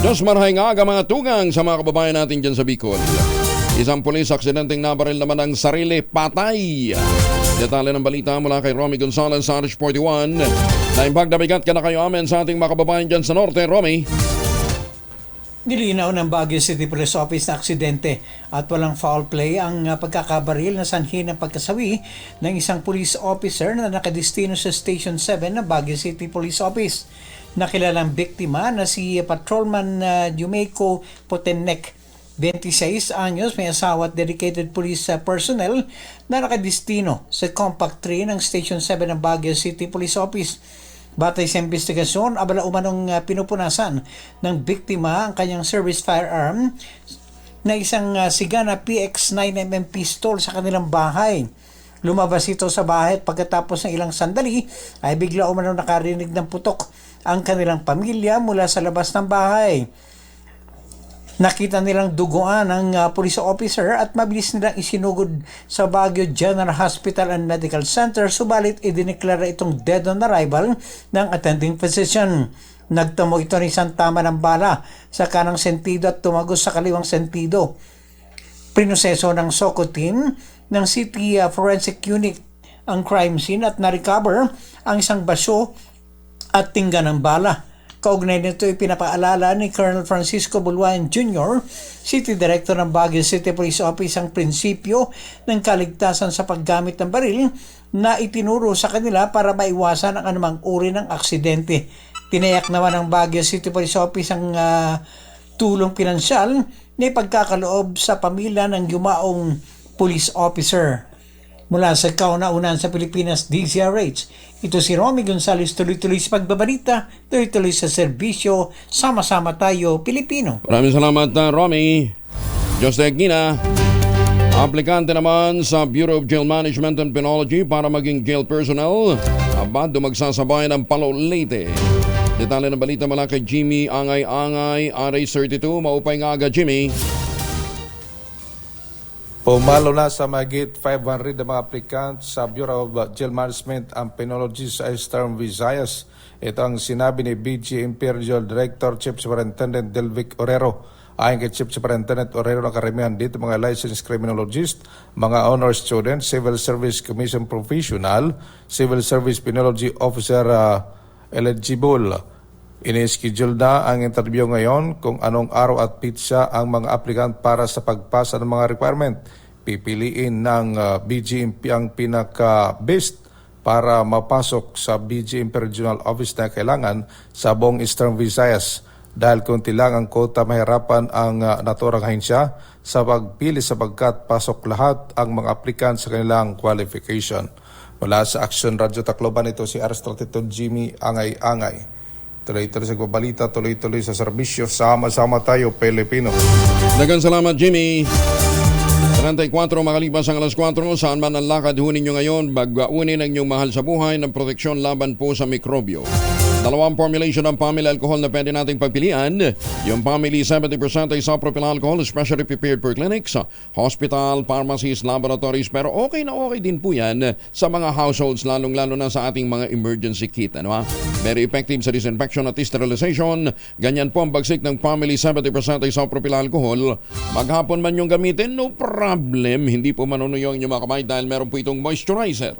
Diyos marhay nga mga tugang sa mga kababayan natin dyan sa Bicol. Isang pulis aksidenteng nabaril naman ang sarili, patay. Detalye ng balita mula kay Romy Gonzalez sa RH41. Naimbag na bigat ka na kayo amin sa ating mga kababayan dyan sa Norte, Romy. Nilinaw ng Baguio City Police Office na aksidente at walang foul play ang pagkakabaril na sanhi ng pagkasawi ng isang police officer na nakadestino sa Station 7 ng Baguio City Police Office. Nakilalang biktima na si Patrolman Jumeco Potenek, 26 anyos, may asawa at dedicated police personnel na nakadestino sa Compact 3 ng Station 7 ng Baguio City Police Office. Batay sa investigasyon, abala umanong pinupunasan ng biktima ang kanyang service firearm na isang Sigana PX 9mm pistol sa kanilang bahay. Lumabas ito sa bahay at pagkatapos ng ilang sandali ay bigla umanong nakarinig ng putok ang kanilang pamilya mula sa labas ng bahay. Nakita nilang duguan ng police officer at mabilis nilang isinugod sa Baguio General Hospital and Medical Center, subalit idineklara itong dead on arrival ng attending physician. Nagtamo ito ng isang tama ng bala sa kanang sentido at tumagos sa kaliwang sentido. Prinoseso ng SOCO team ng City Forensic Unit ang crime scene at na-recover ang isang basyo at tingga ng bala. Kaugnay nito ay pinapaalala ni Colonel Francisco Buluan Jr., City Director ng Baguio City Police Office, ang prinsipyo ng kaligtasan sa paggamit ng baril na itinuro sa kanila para maiwasan ang anumang uri ng aksidente. Tinayak naman ng Baguio City Police Office ang tulong pinansyal na ipagkakaloob sa pamilya ng yumaong police officer. Mula sa kauna-unan sa Pilipinas, DCRH, ito si Romy Gonzalez, tuloy-tuloy sa pagbabalita, tuloy-tuloy sa serbisyo, sama-sama tayo, Pilipino. Maraming salamat, Romy. Jose Gina, aplikante naman sa Bureau of Jail Management and Penology para maging jail personnel, abad magsasabay ng Palo Leyte. Detalye ng balita mula kay Jimmy Angay-Angay, RH32, maupay nga aga, Jimmy. Pumalo na sa mahigit 500 na mga aplikant sa Bureau of Jail Management and Penology sa Eastern Visayas. Ito ang sinabi ni BG Imperial Director Chief Superintendent Delvic Orero. Ayon kay Chief Superintendent Orero, na karamihan dito mga licensed criminologist, mga honor student, Civil Service Commission professional, Civil Service Penology Officer eligible. Ini-schedule na ang interview ngayon kung anong araw at pitsa ang mga aplikant para sa pagpasa ng mga requirement. Pipiliin ng BGMP ang pinaka-best para mapasok sa BGMP Regional Office na kailangan sa buong Eastern Visayas. Dahil kunti lang ang quota, mahirapan ang naturang ahensya sa pagpili sapagkat pasok lahat ang mga aplikant sa kanilang qualification. Mula sa Action Radio Tacloban, ito si Aristotito Jimmy Angay-Angay. Tuloy-tuloy sa balita, tuloy-tuloy sa serbisyo. Sama-sama tayo, Pilipino. Daghang salamat, Jimmy. 34 makalipas ang alas 4, saan man ang lakad ho ninyo ngayon, bagaunin ang inyong mahal sa buhay ng proteksyon laban po sa mikrobyo. Dalawang formulation ng Family Alcohol na pwede nating pagpilian. Yung Family 70% ay isopropyl alcohol, specially prepared for clinics, hospital, pharmacies, laboratories. Pero okay na okay din po yan sa mga households, lalong-lalo na sa ating mga emergency kit. Ano, ha? Very effective sa disinfection at sterilization. Ganyan po ang bagsik ng Family 70% ay isopropyl alcohol. Maghapon man yung gamitin, no problem. Hindi po manunuyo ang inyong mga kamay dahil meron po itong moisturizer.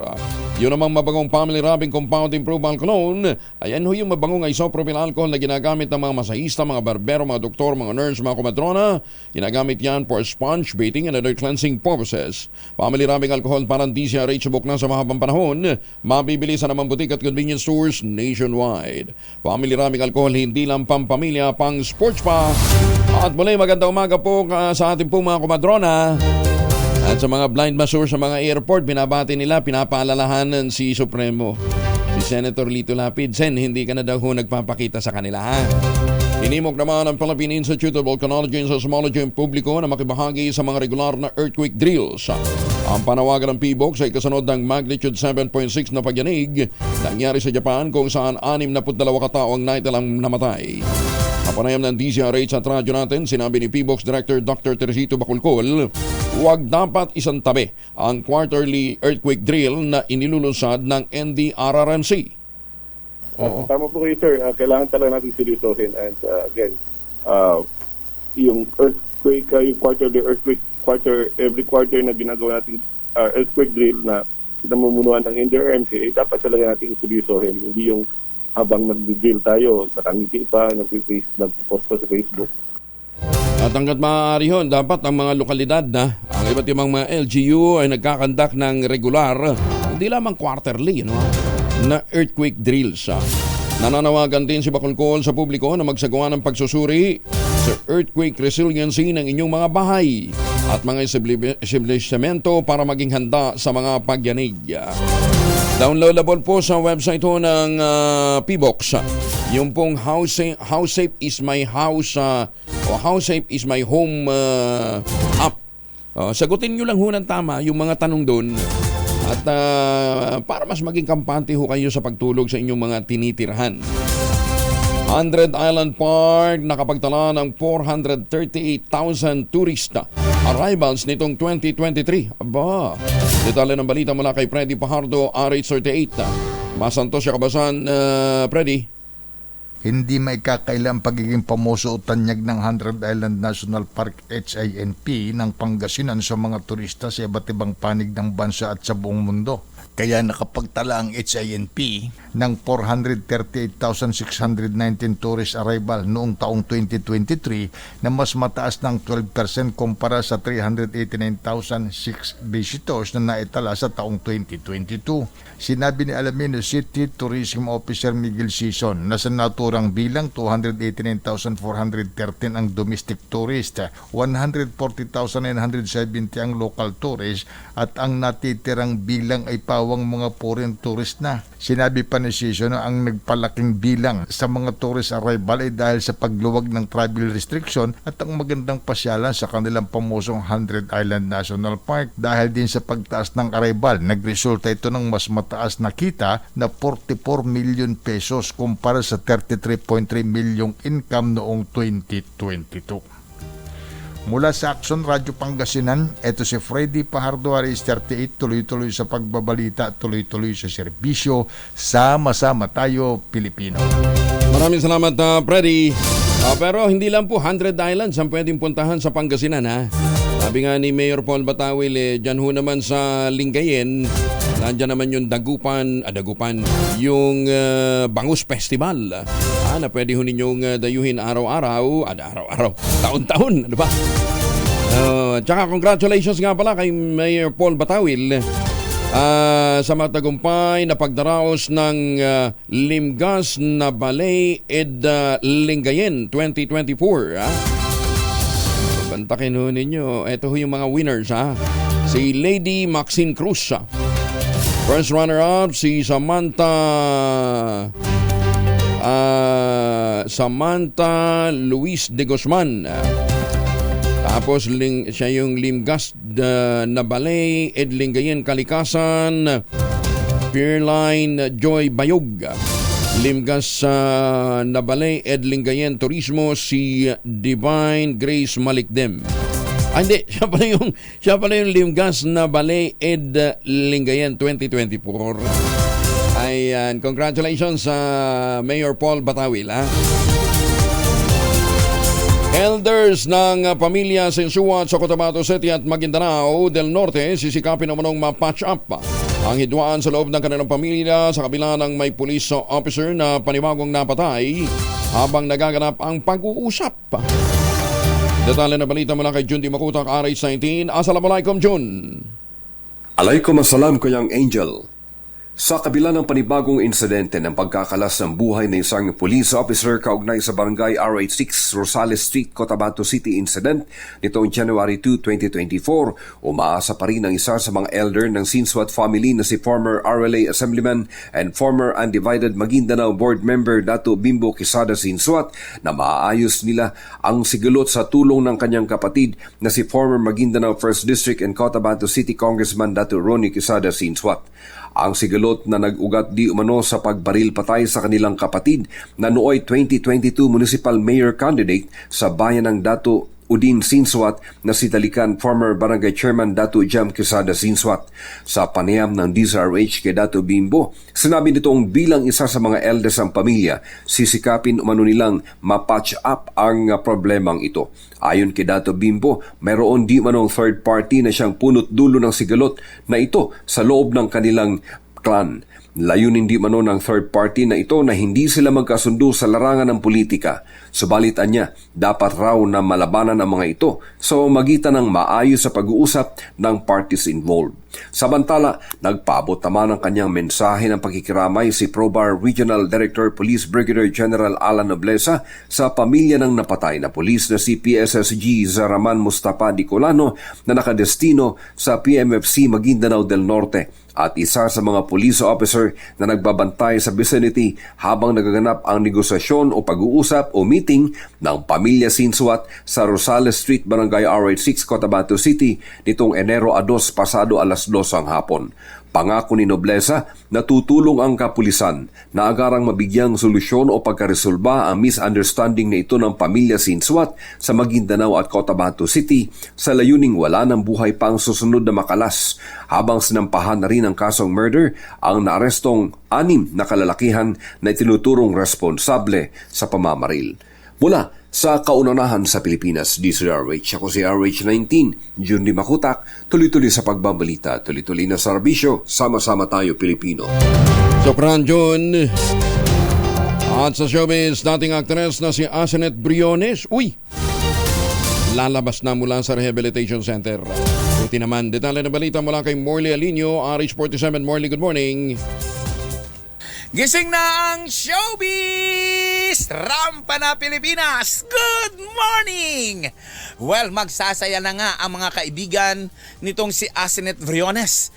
Yun namang mabagong Family Rubbing Compound Improved Alcohol. Ayan ho yung mabangong isopropyl alcohol na ginagamit ng mga masahista, mga barbero, mga doktor, mga nurse, mga komadrona. Ginagamit yan for sponge bathing and other cleansing purposes. Family Rubbing Alcohol parang DCRH book na sa mahabang panahon. Mabibili sa naman butik at convenience stores nationwide. Family Rubbing Alcohol, hindi lang pampamilya, pang sports pa. At muli, magandang umaga po sa ating pong mga komadrona. At sa mga blind masseur sa mga airport, binabati nila, pinapaalalahanan si Supremo. Si Senator Lito Lapid, Sen, hindi ka na daw nagpapakita sa kanila, ha? Hinimok naman ang Philippine Institute of Volcanology and Seismology ang publiko na makibahagi sa mga regular na earthquake drills. Ang panawagan ng PBOX ay kasunod ng magnitude 7.6 na pagyanig nangyari sa Japan kung saan 62 katao ang naitalang namatay. Kapanayam ng DZRH at radyo natin, sinabi ni PBOX Director Dr. Teresito Baculcol, huwag dapat isang tabi ang quarterly earthquake drill na inilulunsad ng NDRRMC. Tama po kayo, sir. Kailangan talaga natin seryosohin. And again, yung earthquake, yung quarterly earthquake, every quarter na ginagawa natin earthquake drill na pinamumunuan ng NDRRMC, dapat talaga natin seryosohin. Hindi yung habang nag-drill tayo, nakangiti pa, nag-post pa sa Facebook. At hanggat maaari yun, dapat ang mga lokalidad na ang iba't ibang mga LGU ay nagkakandak ng regular, hindi lamang quarterly, na earthquake drills. Nananawagan din si Bacolcol sa publiko na magsagawa ng pagsusuri sa earthquake resiliency ng inyong mga bahay at mga establishmento para maging handa sa mga pagyanig. Downloadable po sa website ho ng PBOX. Yung pong How Safe is My House o How Safe is My Home app. Sagutin nyo lang ho ng tama yung mga tanong doon. At para mas maging kampante ho kayo sa pagtulog sa inyong mga tinitirhan. 100 Island Park nakapagtala ng 438,000 turista arrivals nitong 2023. Aba, detalye ng balita mula kay Freddy Pajardo, RH38. Masantos siya kabasan, Freddy. Hindi may kakailang pagiging pamuso o tanyag ng 100 Island National Park HINP ng Pangasinan sa mga turista sa iba't ibang panig ng bansa at sa buong mundo. Kaya nakapagtala ang HINP ng 438,619 tourist arrival noong taong 2023 na mas mataas ng 12% kumpara sa 389,006 visitors na naitala sa taong 2022. Sinabi ni Alamino City Tourism Officer Miguel Sison na sa naturang bilang 289,413 ang domestic tourist, 140,970 ang local tourist at ang natitirang bilang ay pawang mga foreign tourist na. Sinabi pa ni Sison na ang nagpalaking bilang sa mga tourist arrival ay dahil sa pagluwag ng travel restriction at ang magandang pasyalan sa kanilang pamusong 100 Island National Park. Dahil din sa pagtaas ng arrival, nagresulta ito ng mas mataas na kita na 44 million pesos kumpara sa 33.3 milyong income noong 2022. Mula sa Action Radio Pangasinan, ito si Freddy Pajardo, Aris 38, tuloy-tuloy sa pagbabalita, tuloy-tuloy sa serbisyo. Sama-sama tayo, Pilipino. Maraming salamat, Freddy. Pero hindi lang po 100 islands ang pwedeng puntahan sa Pangasinan, ha. Sabi nga ni Mayor Paul Batawil, dyan ho naman sa Lingayen, nandyan naman yung Dagupan, yung Bangus Festival, na pwede ho ninyong dayuhin araw-araw, taon-taon, ano ba? Tsaka congratulations nga pala kay Mayor Paul Batawil sa matagumpay na pagdaraos ng Limgas na Ballet Ed Lingayen 2024. Bantakin ho ninyo. Ito ho yung mga winners, ha. Si Lady Maxine Cruz. First runner-up si Samantha Luis de Guzman. Tapos siya yung Limgas na Ballet Ed Lingayen Kalikasan, Pierline Joy Bayog. Limgas na Ballet Ed Lingayen Turismo si Divine Grace Malikdem. Hindi, siya pala yung Limgas na Ballet Ed Lingayen 2024. Ayan, congratulations sa Mayor Paul Batawil, ha. Elders ng pamilya Sensuat sa Cotabato City at Maguindanao del Norte sisikapin namanong ma-patch up ang hidwaan sa loob ng kanilang pamilya sa kabila ng may police officer na panibagong napatay habang nagaganap ang pag-uusap. Detalye na balita mula kay Jun Di Makutak, RH19. Assalamualaikum, Jun. Alaikum assalam, Kuyang Angel. Sa kabila ng panibagong insidente ng pagkakalas ng buhay ng isang police officer kaugnay sa barangay RH6 Rosales Street, Cotabato City incident nitong January 2, 2024, umaasa pa rin ang isa sa mga elder ng Sinsuat family na si former RLA Assemblyman and former Undivided Maguindanao Board Member Dato Bimbo Quezada Sinsuat na maaayos nila ang sigulot sa tulong ng kanyang kapatid na si former Maguindanao 1st District and Cotabato City Congressman Dato Ronnie Quezada Sinsuat. Ang sigulot na nag-ugat di umano sa pagbaril patay sa kanilang kapatid na nooy 2022 municipal mayor candidate sa bayan ng Dato Udin Sinsuat na si Talikan former barangay chairman Dato Jam Quezada Sinsuat. Sa panayam ng DZRH kay Dato Bimbo, sinabi nitong bilang isa sa mga elders ng pamilya, sisikapin umano nilang ma-patch up ang problemang ito. Ayon kay Dato Bimbo, mayroon di manong third party na siyang punot dulo ng sigalot na ito sa loob ng kanilang clan. Layunin di mano ng third party na ito na hindi sila magkasundo sa larangan ng politika. Subalit anya, dapat raw na malabanan ang mga ito sa magitan ng maayos sa pag-uusap ng parties involved. Samantala, nagpaabot naman ang kanyang mensahe ng pagkikiramay si Probar Regional Director Police Brigadier General Alan Nobleza sa pamilya ng napatay na pulis na si PSSG Zaraman Mustafa Dicolano na nakadestino sa PMFC Maguindanao del Norte at isa sa mga police officer na nagbabantay sa vicinity habang nagaganap ang negosasyon o pag-uusap o meeting ng pamilya Sinsuat sa Rosales Street, Barangay RH6, Cotabato City nitong Enero 2 pasado alas 2 ang hapon. Pangako ni Nobleza na tutulong ang kapulisan na agarang mabigyang solusyon o pagkaresolba ang misunderstanding na ito ng pamilya Sinsuat sa Maguindanao at Cotabato City sa layuning wala ng buhay pang susunod na makalas. Habang sinampahan na rin ang kasong murder ang naarestong 6 na kalalakihan na itinuturong responsable sa pamamaril. Mula sa kaunanahan sa Pilipinas, DZRH, ako si RH19, Jun Di Makutak, tuloy-tuloy sa pagbabalita, tuloy-tuloy na serbisyo, sama-sama tayo Pilipino. Sopran Jun. At sa showbiz, dating aktres na si Asenet Briones, lalabas na mula sa Rehabilitation Center. Buti naman, detalye na balita mula kay Morley Alinio, RH47. Morley, good morning. Gising na ang showbiz! Rampa na Pilipinas! Good morning! Well, magsasaya na nga ang mga kaibigan nitong si Asenet Briones,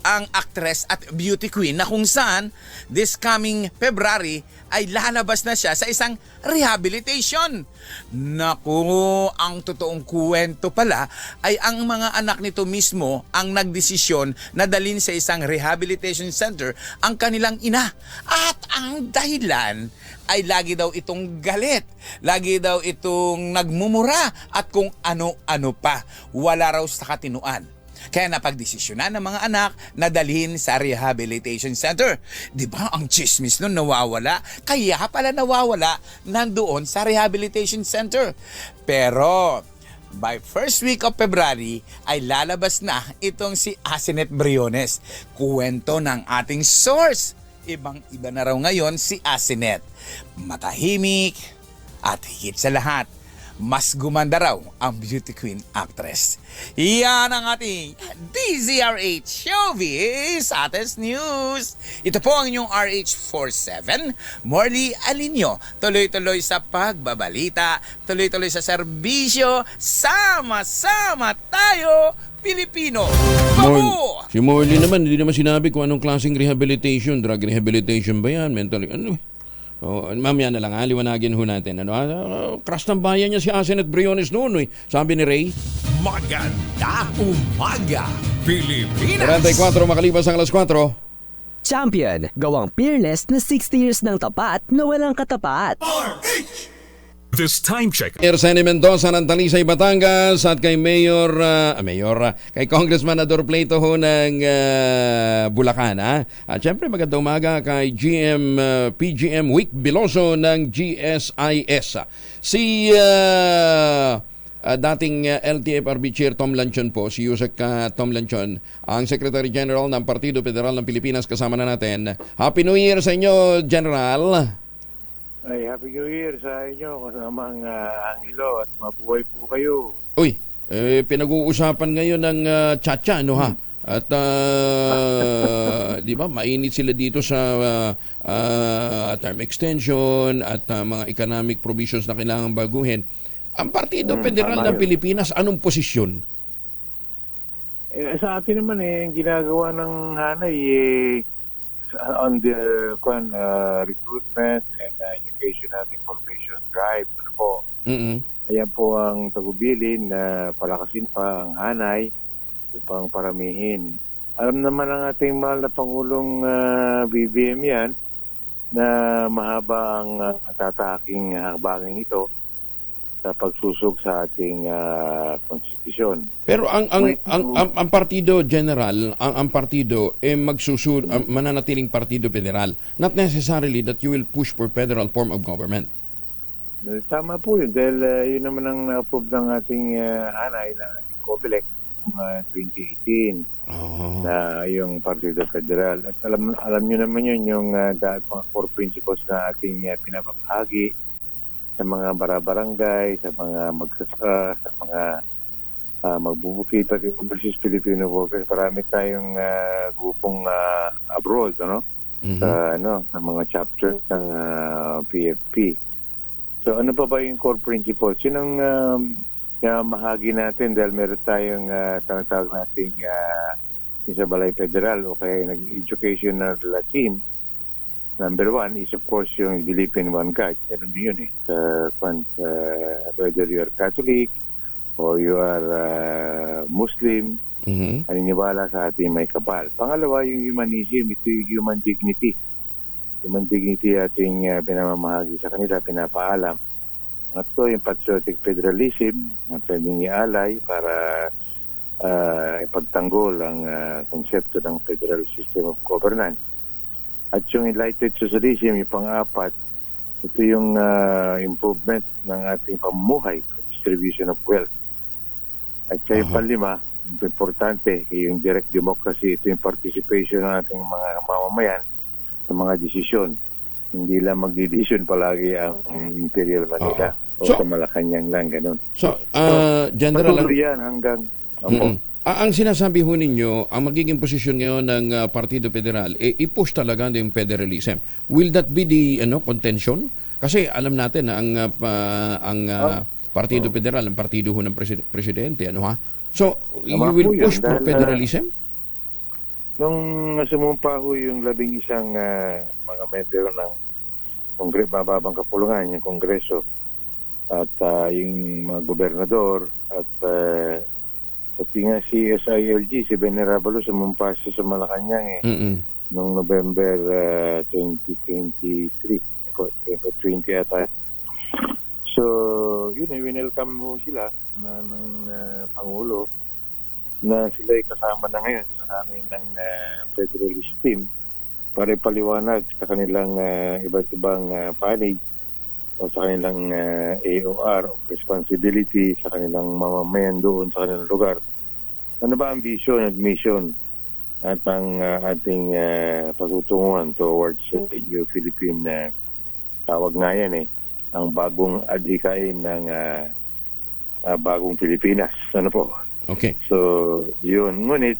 ang actress at beauty queen na kung saan this coming February ay lalabas na siya sa isang rehabilitation. Naku, ang totoong kwento pala ay ang mga anak nito mismo ang nagdesisyon na dalhin sa isang rehabilitation center ang kanilang ina. At ang dahilan ay lagi daw daw itong galit. Lagi daw itong nagmumura at kung ano-ano pa. Wala raw sa katinuan. Kaya napagdesisyonan ng mga anak na dalhin sa rehabilitation center. Di ba ang chismis nun nawawala? Kaya pala nawawala nandoon sa rehabilitation center. Pero by first week of February ay lalabas na itong si Asinet Briones. Kuwento ng ating source. Ibang-iba na raw ngayon si Asinet. Matahimik at higit sa lahat, mas gumanda raw ang beauty queen actress. Yan ang ating DZRH Showbiz Ates News. Ito po ang inyong RH47, Morley Alinio. Tuloy-tuloy sa pagbabalita, tuloy-tuloy sa serbisyo, sama-sama tayo, Pilipino. Babu! Si Morley naman, hindi naman sinabi kung anong klaseng rehabilitation, drug rehabilitation ba yan, mental, mamaya na lang, liwanagin ho natin. Crush ng bayan niya si Asinet Briones noon, sabi ni Ray. Magandang umaga, Pilipinas! 44 makalipas ang alas 4. Champion, gawang peerless na 60 years ng tapat na walang katapat. This time check. Mayor Senny Mendoza ng Talisay, Batangas at kay kay Congressman Ador Pleito ho ng Bulacan. At syempre magandang umaga kay PGM Wick Biloso ng GSIS. Si dating LTFRB Chair Tom Lanchon po, si Yusek Tom Lanchon, ang Secretary General ng Partido Federal ng Pilipinas, kasama na natin. Happy New Year sa inyo, General! Ay, Happy New Year sa inyo, kasamang Angelo, at mabuhay po kayo. Uy, pinag-uusapan ngayon ng Chacha, ha? At di ba, mainit sila dito sa term extension at mga economic provisions na kailangan baguhin. Ang Partido Federal ng Pilipinas, anong posisyon? Sa atin naman ang ginagawa ng hanay on the recruitment and education and information drive. Ano po? Ayan po ang tagubilin na palakasin pa ang hanay upang paramihin. Alam naman ang ating mahal na Pangulong BBM yan na mahaba ang tataking hakbangin ito sa pagsusog sa ating konstitusyon. Pero ang Partido General, ang partido mananatiling Partido Federal. Not necessarily that you will push for federal form of government. Tama po yun dahil yun naman ang na-approve ng ating hanay na COMELEC 2018 na yung Partido Federal. At alam nyo naman yun yung mga core principles na ating pinapahagi sa mga barabarangay, sa mga magsasaka, sa mga magbubukid, pati overseas Filipino workers. Marami tayong grupong abroad, sa mga chapters ng PFP. So ano pa ba yung core principles? Yun ang mahagi natin dahil meron tayong tinatawag nating sa Balay Federal o kaya nag-educational team. Number one is of course yung Dilipin One Card. Ganun yun whether you are Catholic or you are Muslim, naniniwala sa ating may kapal. Pangalawa, yung humanism, ito yung human dignity. Human dignity ating pinamamahagi sa kanila, pinapaalam. At ito yung patriotic federalism na pwedeng ialay para ipagtanggol ang konsepto ng federal system of governance. At yung enlightened socialism, yung pang-apat, ito yung improvement ng ating pamumuhay, distribution of wealth. At yung panlima, importante, yung direct democracy, ito yung participation ng ating mga mamamayan sa mga desisyon. Hindi lang magdidesisyon palagi ang Imperial Manila o sa Malacanang lang, ganun. General, yan hanggang... Ang sinasabi ho ninyo, ang magiging posisyon ngayon ng Partido Federal, i-push talaga yung federalism. Will that be the contention? Kasi alam natin na ang Partido Federal, ang partido ho ng presidente, So, you will push for federalism? Nung sumumpa ho yung 11 mga membro ng mababang kapulungan, yung Kongreso, at yung mga gobernador, at pati nga si SILG, si Venerable, sumumpa sa Malacanang noong November 2023. November 20 ata. So, yun, winelcome mo sila ng Pangulo na sila ay kasama na ngayon sa amin ng Federalist team para ipaliwanag sa kanilang iba't ibang panig o sa kanilang AOR of responsibility sa kanilang mamamayan doon sa kanilang lugar. Ano ba ang vision at mission at ang ating patutunguhan towards yung Philippine tawag nga yan ang bagong adhikain ng bagong Pilipinas. Ano po? Okay. So, yun. Ngunit,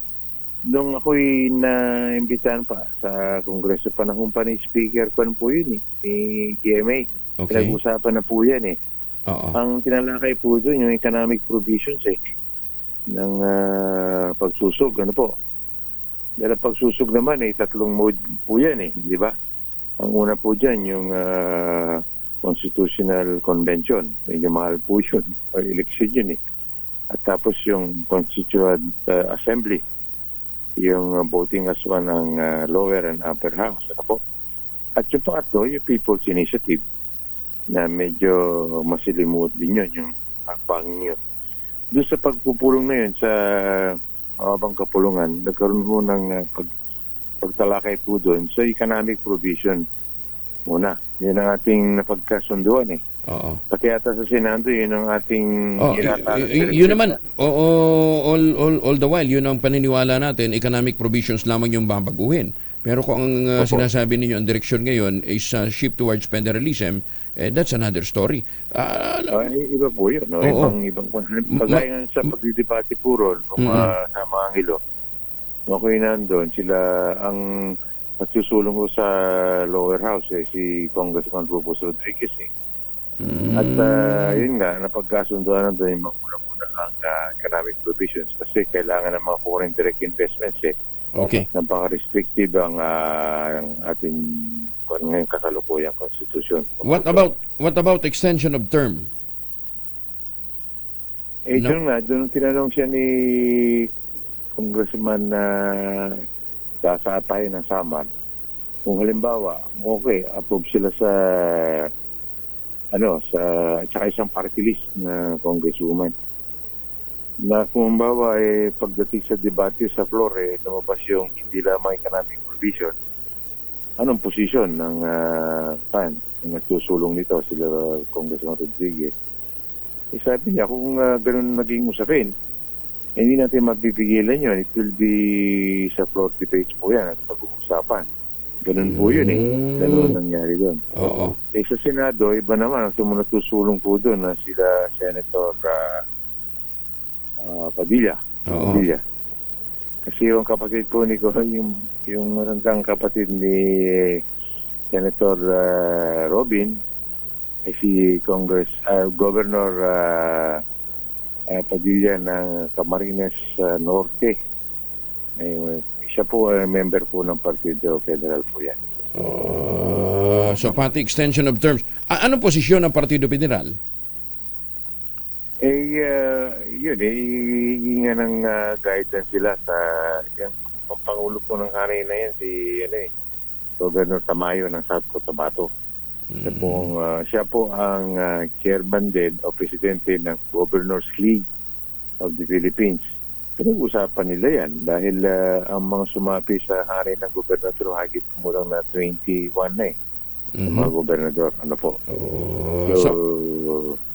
nung ako'y na-imbitahan pa sa Kongreso, panahon pa ni Speaker Kwan po yun ni GMA. Okay. Pinag-usapan na po yan Oo. Ang tinalakay po doon, yung economic provisions ng pagsusog. Ano po? Dahil pagsusog naman tatlong mode po yan di ba? Ang una po dyan, yung Constitutional Convention. Medyo mahal po yun. O election yun At tapos yung Constituent Assembly, yung voting as one ng lower and upper house. Ano po? At yung pangatlo, yung People's Initiative, na medyo masilimuot din yun, yung akbang yun. Doon sa pagpupulong na yun, sa mababang kapulungan, nagkaroon ho ng pagtalakay po doon sa economic provision muna. Yun ang ating napagkasunduan Oo. Pati ata sa Senado, yun ang ating yun naman, all the while, yun ang paniniwala natin, economic provisions lamang yung babaguhin. Pero kung ang sinasabi ninyo, ang direksyon ngayon is shift towards federalism, that's another story. Iba po yun. Ibang pagkaya sa pagdidebate po ron, sa mga ngilo, ako'y nandun, sila ang nagsusulong ko sa lower house, si Congressman Rufus Rodriguez. At yun nga, napagkasunduan na doon yung mga ang economic provisions kasi kailangan ng mga foreign direct investments Okay. Napaka-restrictive ang ating ngayong kasalukuyang konstitusyon. What about extension of term? Doon tinanong siya ni Congressman Dasa Atay ng Samar. Kung halimbawa, approve sila sa tsaka isang party list na congresswoman. Na kung halimbawa, pagdating sa debate sa floor, lumabas yung hindi lamang economic provision. Anong posisyon ng nagsusulong nito, sila Congressman Rodriguez? Sabi niya, kung ganun naging usapin, hindi natin mapipigilan yun. It will be sa floor debates po yan at pag-uusapan. Ganun po yun Ganun nangyari doon. Oo. Sa Senado, iba naman ang sumunod susulong po doon na sila Senator Padilla. Padilla. Kasi yung kapatid po ni yung matandang kapatid ni Senator Robin si Governor Padilla ng Camarines Norte. Siya po member po ng Partido Federal po yan. So pati extension of terms. Anong posisyon ng Partido Federal? Yun hihingi nga ng guidance sila sa yung Pangulo po ng hari na yan, si Governor Tamayo ng South Cotabato. Siya po ang chairman din o presidente ng Governors League of the Philippines. Pinag-usapan nila yan dahil ang mga sumapi sa hari ng gobernador hagit kumulang na 21 na mga gobernador. Ano po?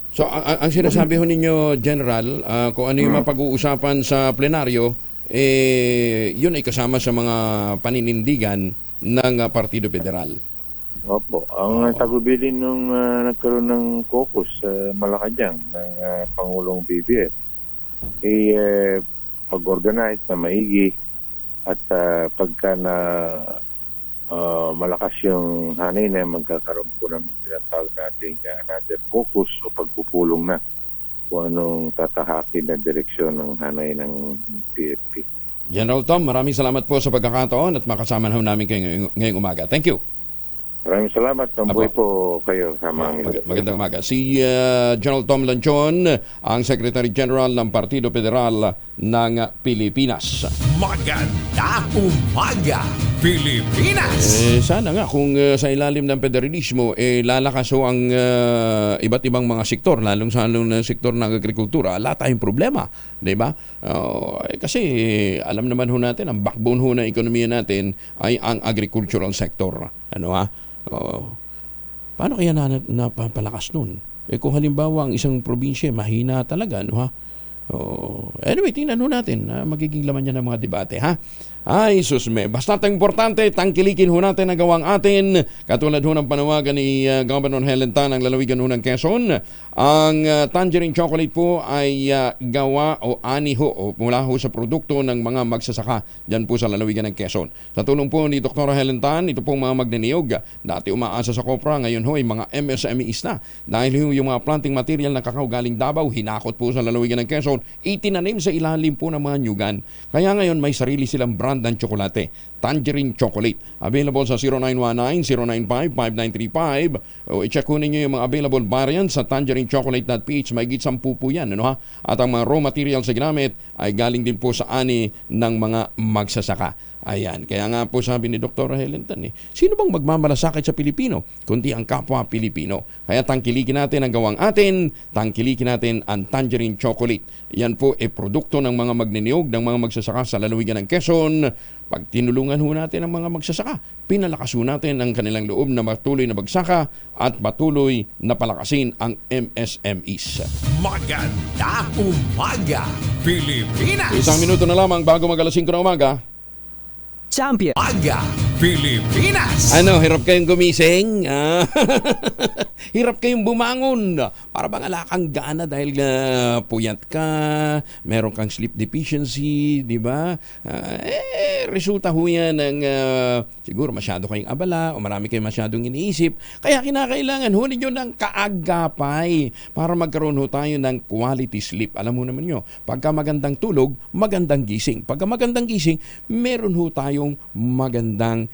So ang sinasabi ho ninyo, General, kung ano yung mapag-uusapan sa plenaryo, yun ay kasama sa mga paninindigan ng Partido Federal. Opo. Ang tagubilin nung nagkaroon ng caucus sa Malacanang ng Pangulong BBM pag-organize na maigi at pagka na malakas yung hanay na magkakaroon po ng tinatawag natin another focus o pagpupulong na kung anong tatahakin na direksyon ng hanay ng PFP. General Tom, maraming salamat po sa pagkakataon at makasama namin kayo ngayong umaga. Thank you. Maraming salamat. Tambuhay po kayo sa mga Magandang umaga. Si General Tom Lanchon, ang Secretary General ng Partido Federal ng Pilipinas. Magandang umaga, Pilipinas! Sana nga kung sa ilalim ng federalismo lalakas ho ang iba't ibang mga sektor, lalong sa ng sektor ng agrikultura, wala tayong problema, di ba? Kasi alam naman ho natin, ang backbone ho ng ekonomiya natin ay ang agricultural sector. Ano ha? Paano kaya napapalakas nun? Kung halimbawa ang isang probinsya mahina talaga, no ha? Anyway, tingnan ho natin. Magiging laman niya ng mga debate, ha? Ay, susme. Basta importante, tangkilikin ho natin ang gawang atin. Katulad ho ng panawagan ni Governor Helen Tan ng lalawigan ho ng Quezon. Ang tangerine chocolate po ay gawa o ani ho o mula ho sa produkto ng mga magsasaka dyan po sa lalawigan ng Quezon. Sa tulong po ni Dr. Helen Tan, ito pong mga magniniyog. Dati umaasa sa kopra, ngayon ho ay mga MSMEs na. Dahil ho yung mga planting material na kakao galing Davao, hinakot po sa lalawigan ng Quezon, itinanim sa ilalim po ng mga nyugan. Kaya ngayon may sarili silang brand ng tsokolate, Tangerine Chocolate. Available sa 0919-095-5935 o i-check ko ninyo yung mga available variants sa tangerinechocolate.ph. May git 10 po yan. Ano ha? At ang mga raw materials sa ginamit ay galing din po sa ani ng mga magsasaka. Ayan, kaya nga po sabi ni Dr. Helen Tan, sino bang magmamalasakit sa Pilipino kundi ang kapwa Pilipino? Kaya tangkilikin natin ang gawang atin, tangkilikin natin ang Tangerine Chocolate. Yan po produkto ng mga magniniyog, ng mga magsasaka sa lalawigan ng Quezon. Pag tinulungan ho natin ang mga magsasaka, pinalakas ho natin ang kanilang loob na patuloy na magsaka at patuloy na palakasin ang MSMEs. Magandang umaga, Pilipinas! Isang minuto na lamang bago mag-alas 5 ng umaga. Champion. Umaga, Pilipinas! Ano, hirap kayong gumising? Hirap kayong bumangon. Para bang ala kang gana dahil puyat ka, meron kang sleep deficiency, di ba? Resulta ho yan ng siguro masyado kayong abala o marami kayong masyadong iniisip. Kaya kinakailangan ho ninyo ng kaagapay para magkaroon ho tayo ng quality sleep. Alam mo naman nyo, pagka magandang tulog, magandang gising. Pagka magandang gising, meron ho tayong magandang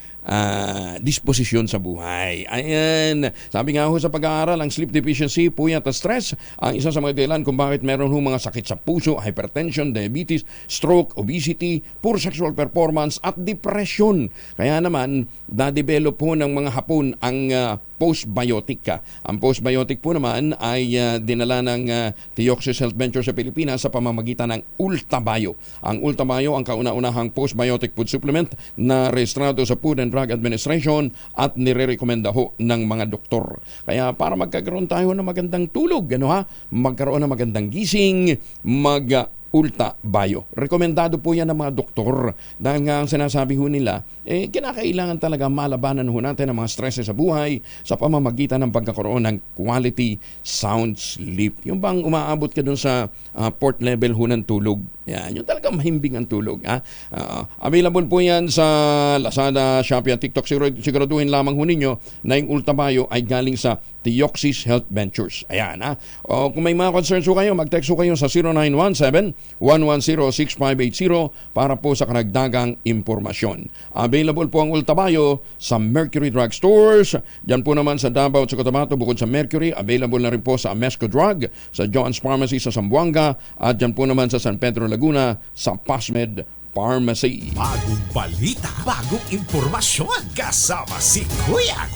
disposisyon sa buhay. Ayan. Sabi nga ho sa pag-aaral, ang sleep deficiency, puyat at stress, ang isa sa mga dahilan kung bakit meron ho mga sakit sa puso, hypertension, diabetes, stroke, obesity, poor sexual performance at depression. Kaya naman, da-develop po ng mga Hapon ang postbiotic ka. Ang postbiotic po naman ay dinala ng Theoxis Health Ventures sa Pilipinas sa pamamagitan ng Ultabio. Ang Ultabio ang kauna-unahang postbiotic food supplement na rehistrado sa Food and Drug Administration at nire-recommenda ho ng mga doktor. Kaya para magkakaroon tayo ng magandang tulog, magkaroon ng magandang gising, Ultabio. Rekomendado po yan ng mga doktor dahil nga ang sinasabi ho nila, kinakailangan talaga malabanan ho natin ang mga stress sa buhay sa pamamagitan ng pagkakaroon ng quality sound sleep. Yung bang umaabot ka dun sa port level ho ng tulog. Yan, yung talagang mahimbing ang tulog. Available po yan sa Lazada, Shopee at TikTok. Siguraduhin lamang ho ninyo na yung Ultabio ay galing sa Theoxis Health Ventures. Ayan O kung may mga concerns ho kayo, mag-text ho kayo sa 0917-110-6580 para po sa karagdagang impormasyon. Available po ang Ultabio sa Mercury Drug Stores. Diyan po naman sa Davao at sa Cotabato bukod sa Mercury. Available na rin po sa Amesco Drug, sa John's Pharmacy sa Zamboanga at diyan po naman sa San Pedro Laguna sa Pasmed Pharmacy. Bagong balita, bagong impormasyon. Kasama si Kuya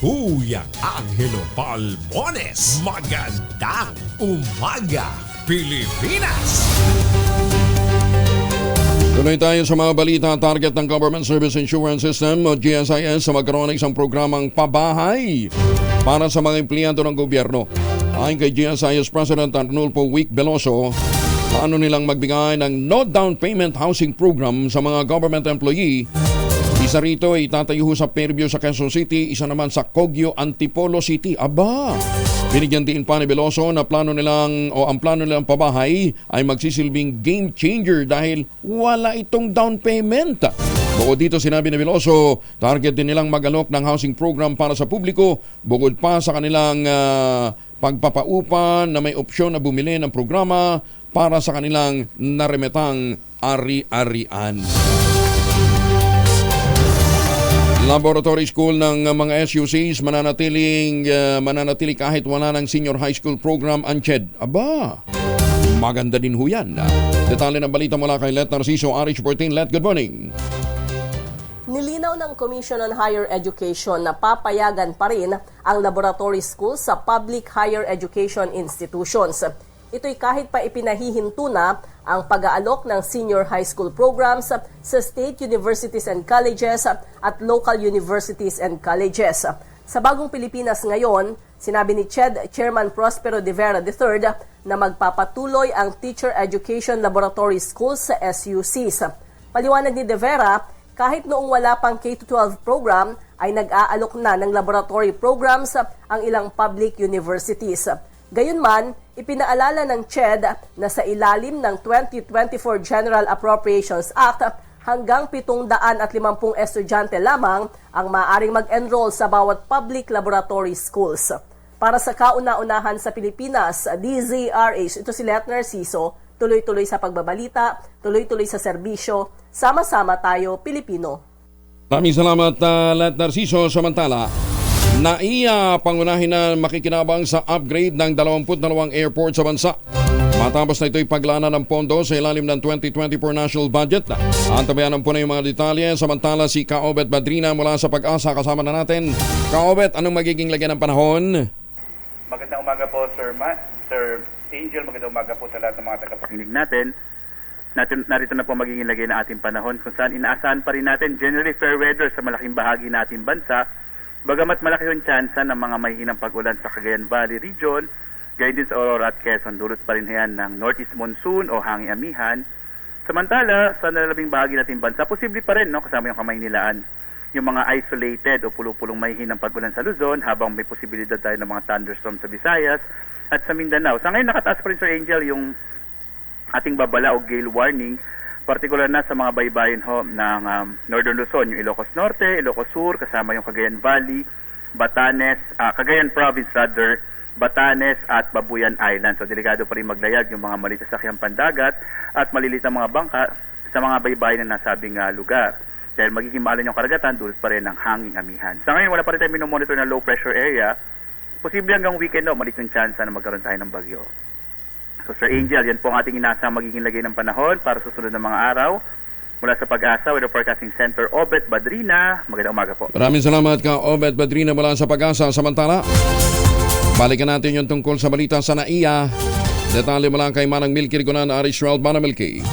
Angelo Palmones. Magandang umaga, Pilipinas! Tuloy tayo sa mga balita. Target ng Government Service Insurance System o GSIS sa magkaroon ng isang programang pabahay para sa mga empleyado ng gobyerno. Ayon kay GSIS President Arnulfo Wick Veloso, paano nilang magbigay ng no down payment housing program sa mga government employee. Isa rito ay itatayo sa Fairview sa Quezon City, isa naman sa Cogyo, Antipolo City. Aba! Binigyan din pa ni Veloso na ang plano nilang pabahay ay magsisilbing game changer dahil wala itong down payment. Bukod dito, sinabi ni Veloso, target din nilang mag-alok ng housing program para sa publiko bukod pa sa kanilang pagpapaupan na may opsyon na bumili ng programa para sa kanilang naremetang ari-arian. Laboratory School ng mga SUCs mananatili kahit wala ng senior high school program ang CHED. Aba, maganda din ho yan. Detalye ng balita mula kay Let Narciso, RH14. Let, good morning. Nilinaw ng Commission on Higher Education na papayagan pa rin ang laboratory schools sa public higher education institutions. Ito'y kahit pa ipinahihinto na ang pag-aalok ng senior high school programs sa state universities and colleges at local universities and colleges. Sa Bagong Pilipinas ngayon, sinabi ni CHED Chairman Prospero de Vera III na magpapatuloy ang Teacher Education Laboratory Schools sa SUCs. Paliwanag ni de Vera, kahit noong wala pang K-12 program, ay nag-aalok na ng laboratory programs ang ilang public universities. Gayunman, ipinaalala ng CHED na sa ilalim ng 2024 General Appropriations Act, hanggang 750 estudyante lamang ang maaaring mag-enroll sa bawat public laboratory schools. Para sa kauna-unahan sa Pilipinas, DZRH, ito si Let Narciso, tuloy-tuloy sa pagbabalita, tuloy-tuloy sa serbisyo, sama-sama tayo, Pilipino. Maraming salamat, Let Narciso. Samantala, NAIA pangunahin na makikinabang sa upgrade ng 22 airport sa bansa. Matapos na ito'y paglana ng pondo sa ilalim ng 2024 national budget. Antabayanan po na yung mga detalye. Samantala, si Kaobet Badrina mula sa Pag-asa kasama na natin. Kaobet, anong magiging lagyan ng panahon? Magandang umaga po, Sir Angel. Magandang umaga po sa lahat ng mga tagapakinig natin. Narito na po magiging lagay ng ating panahon kung saan inaasahan pa rin natin generally fair weather sa malaking bahagi ng ating bansa. Bagamat malaki yung tsansa ng mga mahihinang pag-ulan sa Cagayan Valley region, gayon din sa Aurora at Quezon, dulot pa rin yan ng northeast monsoon o hangin amihan. Samantala, sa nalalabing bahagi ng ating bansa, posible pa rin, kasama yung Kamaynilaan, yung mga isolated o pulupulong mahihinang pag-ulan sa Luzon, habang may posibilidad tayo ng mga thunderstorm sa Visayas at sa Mindanao. Sa ngayon, nakataas pa rin, Sir Angel, yung ating babala o gale warning, partikular na sa mga baybayin ng Northern Luzon, yung Ilocos Norte, Ilocos Sur, kasama yung Cagayan Valley, Cagayan Province rather, Batanes at Babuyan Island. So delikado pa rin maglayag yung mga maliit na sakyang pandagat at maliliit na mga bangka sa mga baybayin na nasabing lugar. Dahil magiging maalan yung karagatan, dulot pa rin ng hanging amihan. Sa ngayon, wala pa rin tayo minomonitor na low pressure area. Posible hanggang weekend maliit yung chance na magkaroon tayo ng bagyo. So Sir Angel, yan po ang ating inaasang magiging lagay ng panahon para susunod ng mga araw. Mula sa Pag-asa, Weather Forecasting Center, Obet Badrina. Magandang umaga po. Maraming salamat ka, Obet Badrina mula sa Pag-asa. Samantala, balikan natin yung tungkol sa balita sa NAIA. Detalye mula kay Manang Milky Rigunan, Arish Ralph, Manang Milky.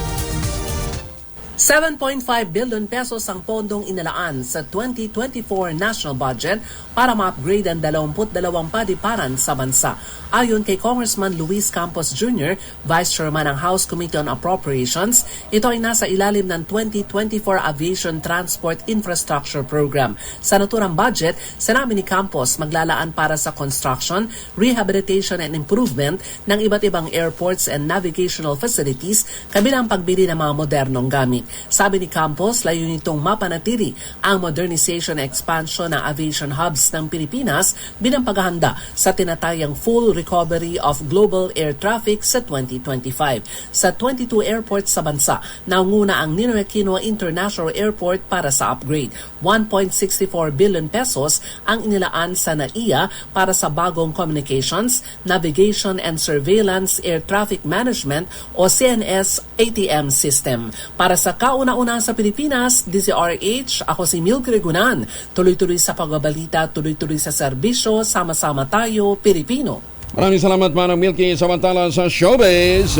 7.5 billion pesos ang pondong inalaan sa 2024 national budget para ma-upgrade ang 22 padiparan sa bansa. Ayon kay Congressman Luis Campos Jr., Vice Chairman ng House Committee on Appropriations, ito ay nasa ilalim ng 2024 Aviation Transport Infrastructure Program. Sa naturang budget, sinabi ni Campos maglalaan para sa construction, rehabilitation and improvement ng iba't ibang airports and navigational facilities kabilang pagbili ng mga modernong gamit. Sabi ni Campos, layunin nitong mapanatili ang modernization and expansion ng aviation hubs ng Pilipinas bilang paghahanda sa tinatayang full recovery of global air traffic sa 2025. Sa 22 airports sa bansa, naunguna ang Ninoy Aquino International Airport para sa upgrade. 1.64 billion pesos ang inilaan sa NAIA para sa bagong Communications, Navigation and Surveillance Air Traffic Management o CNS ATM system. Para sa kauna-una sa Pilipinas, DZRH, ako si Milky Rigunan. Tuloy-tuloy sa pagbabalita, tuloy-tuloy sa serbisyo, sama-sama tayo, Pilipino. Maraming salamat, Manang Milky. Samantala sa showbiz.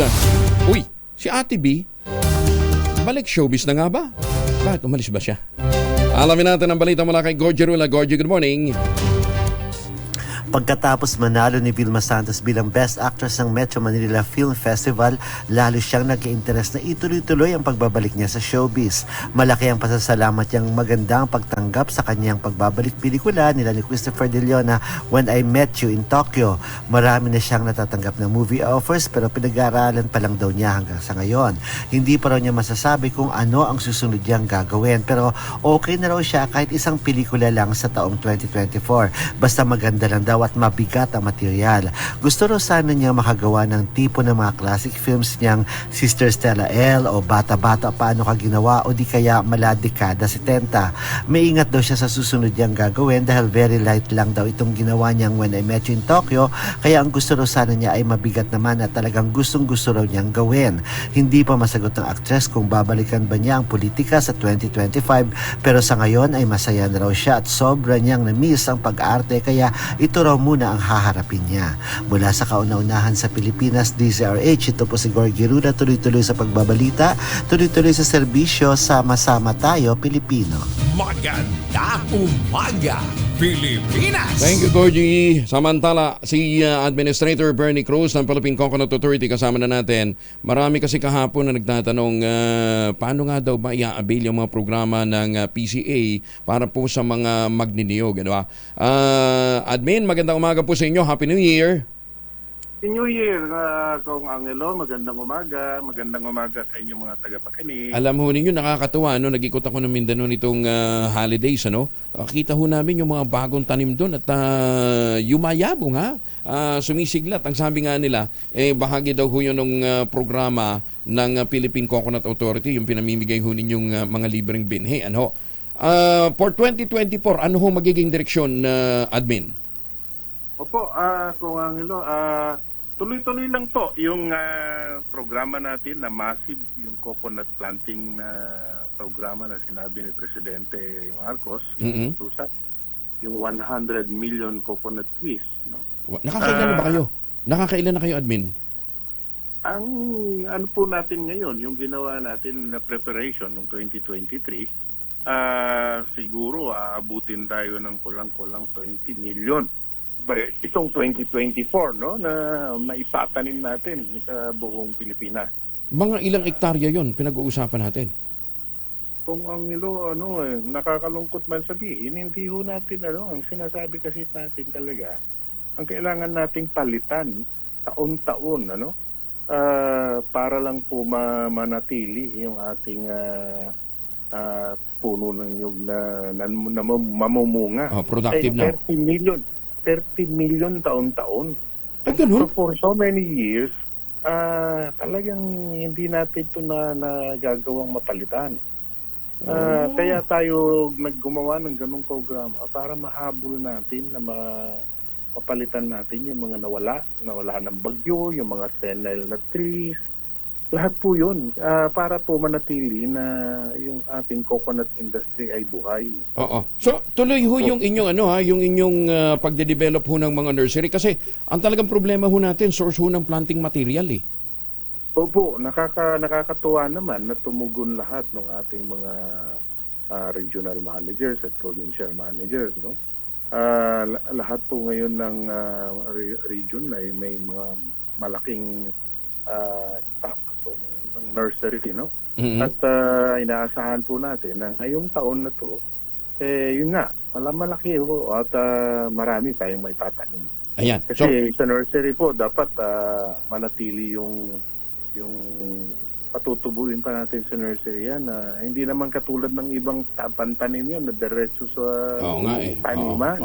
Uy, si Ate B, balik showbiz na nga ba? Bakit umalis ba siya? Alamin natin ang balita mula kay Gorgie Rula. Gorgie, good morning. Pagkatapos manalo ni Vilma Santos bilang Best Actress ng Metro Manila Film Festival, lalo siyang nag-i-interest na ituloy-tuloy ang pagbabalik niya sa showbiz. Malaki ang pasasalamat niyang magandang pagtanggap sa kanyang pagbabalik pelikula nila ni Christopher De Leon, When I Met You in Tokyo. Marami na siyang natatanggap na movie offers pero pinag-aaralan pa lang daw niya hanggang sa ngayon. Hindi pa raw niya masasabi kung ano ang susunod niyang gagawin pero okay na raw siya kahit isang pelikula lang sa taong 2024. Basta maganda lang daw malinaw at mabigat ang material. Gusto raw sana niyang makagawa ng tipo ng mga classic films niyang Sister Stella L o Bata-Bata Paano Ka Ginawa o di kaya Mala Dekada 70. May ingat daw siya sa susunod niyang gagawin dahil very light lang daw itong ginawa niyang When I Met You in Tokyo, kaya ang gusto raw sana niya ay mabigat naman at talagang gustong-gusto raw niyang gawin. Hindi pa masagot ng actress kung babalikan ba niya ang politika sa 2025, pero sa ngayon ay masaya na raw siya at sobra niyang na-miss ang pag-arte, kaya ito raw muna ang haharapin niya. Mula sa kauna-unahan sa Pilipinas, DZRH, ito po si Gorgie Ruda, tuloy-tuloy sa pagbabalita, tuloy-tuloy sa serbisyo, sama-sama tayo Pilipino. Magandang umaga, Pilipinas! Thank you, Gorgie. Samantala, si Administrator Bernie Cruz ng Philippine Coconut Authority kasama na natin. Marami kasi kahapon na nagtatanong paano nga daw ba i-avail yung mga programa ng PCA para po sa mga magniniyog. Ano ba? Admin, magandang umaga po sa inyo. Happy New Year! Happy New Year, Kong Angelo. Magandang umaga sa inyong mga tagapakinig. Alam ho ninyo, nakakatuwa, no? Nag-ikot ako ng Mindanao nitong holidays, ano? Kita ho namin yung mga bagong tanim doon at yumayabong, ha? Sumisiglat. Ang sabi nga nila, bahagi daw ho yun ng programa ng Philippine Coconut Authority, yung pinamimigay ho ninyong mga libreng binhi, ano? For 2024, ano ho magiging direksyon, Admin? Opo, Kong Angelo, tuloy-tuloy lang to yung programa natin na massive, yung coconut planting na programa na sinabi ni Presidente Marcos, yung 100 million coconut trees. No? Nakakailan na ba kayo? Nakakailan na kayo, Admin? Ang ano po natin ngayon, yung ginawa natin na preparation ng 2023, siguro aabutin tayo ng kulang-kulang 20 million. Itong 2024, no, na maipatanim natin sa buong Pilipinas. Mga ilang ektarya yon pinag-uusapan natin? Kung ang nakakalungkot man sabihin, hindi ho natin, ang sinasabi kasi natin talaga, ang kailangan nating palitan taon-taon, para lang po manatili yung ating puno ng nyug na mamumunga. Productive na. 30 million taon-taon. So for so many years, talagang hindi natin ito na gagawang mapalitan. Kaya tayo naggumawa ng ganong programa para mahabol natin na mapalitan natin yung mga nawala ng bagyo, yung mga senile na trees. Lahat po yun para po manatili na yung ating coconut industry ay buhay. Oo. So tuloy ho yung inyong yung inyong pagde-develop ho ng mga nursery kasi ang talagang problema ho natin source ho ng planting material eh. Opo, nakakatuwa naman na tumugon lahat ng ating mga regional managers at provincial managers, no? Lahat po ngayon ng region ay may mga malaking impact ng nursery, no? Mm-hmm. At inaasahan po natin na ngayong taon na to, yun nga, malaki ho at marami tayong may tatanim. Ayan. Kasi sa nursery po, dapat manatili yung patutubuin pa natin sa nursery yan. Hindi naman katulad ng ibang pantanim yan na diretso sa taniman.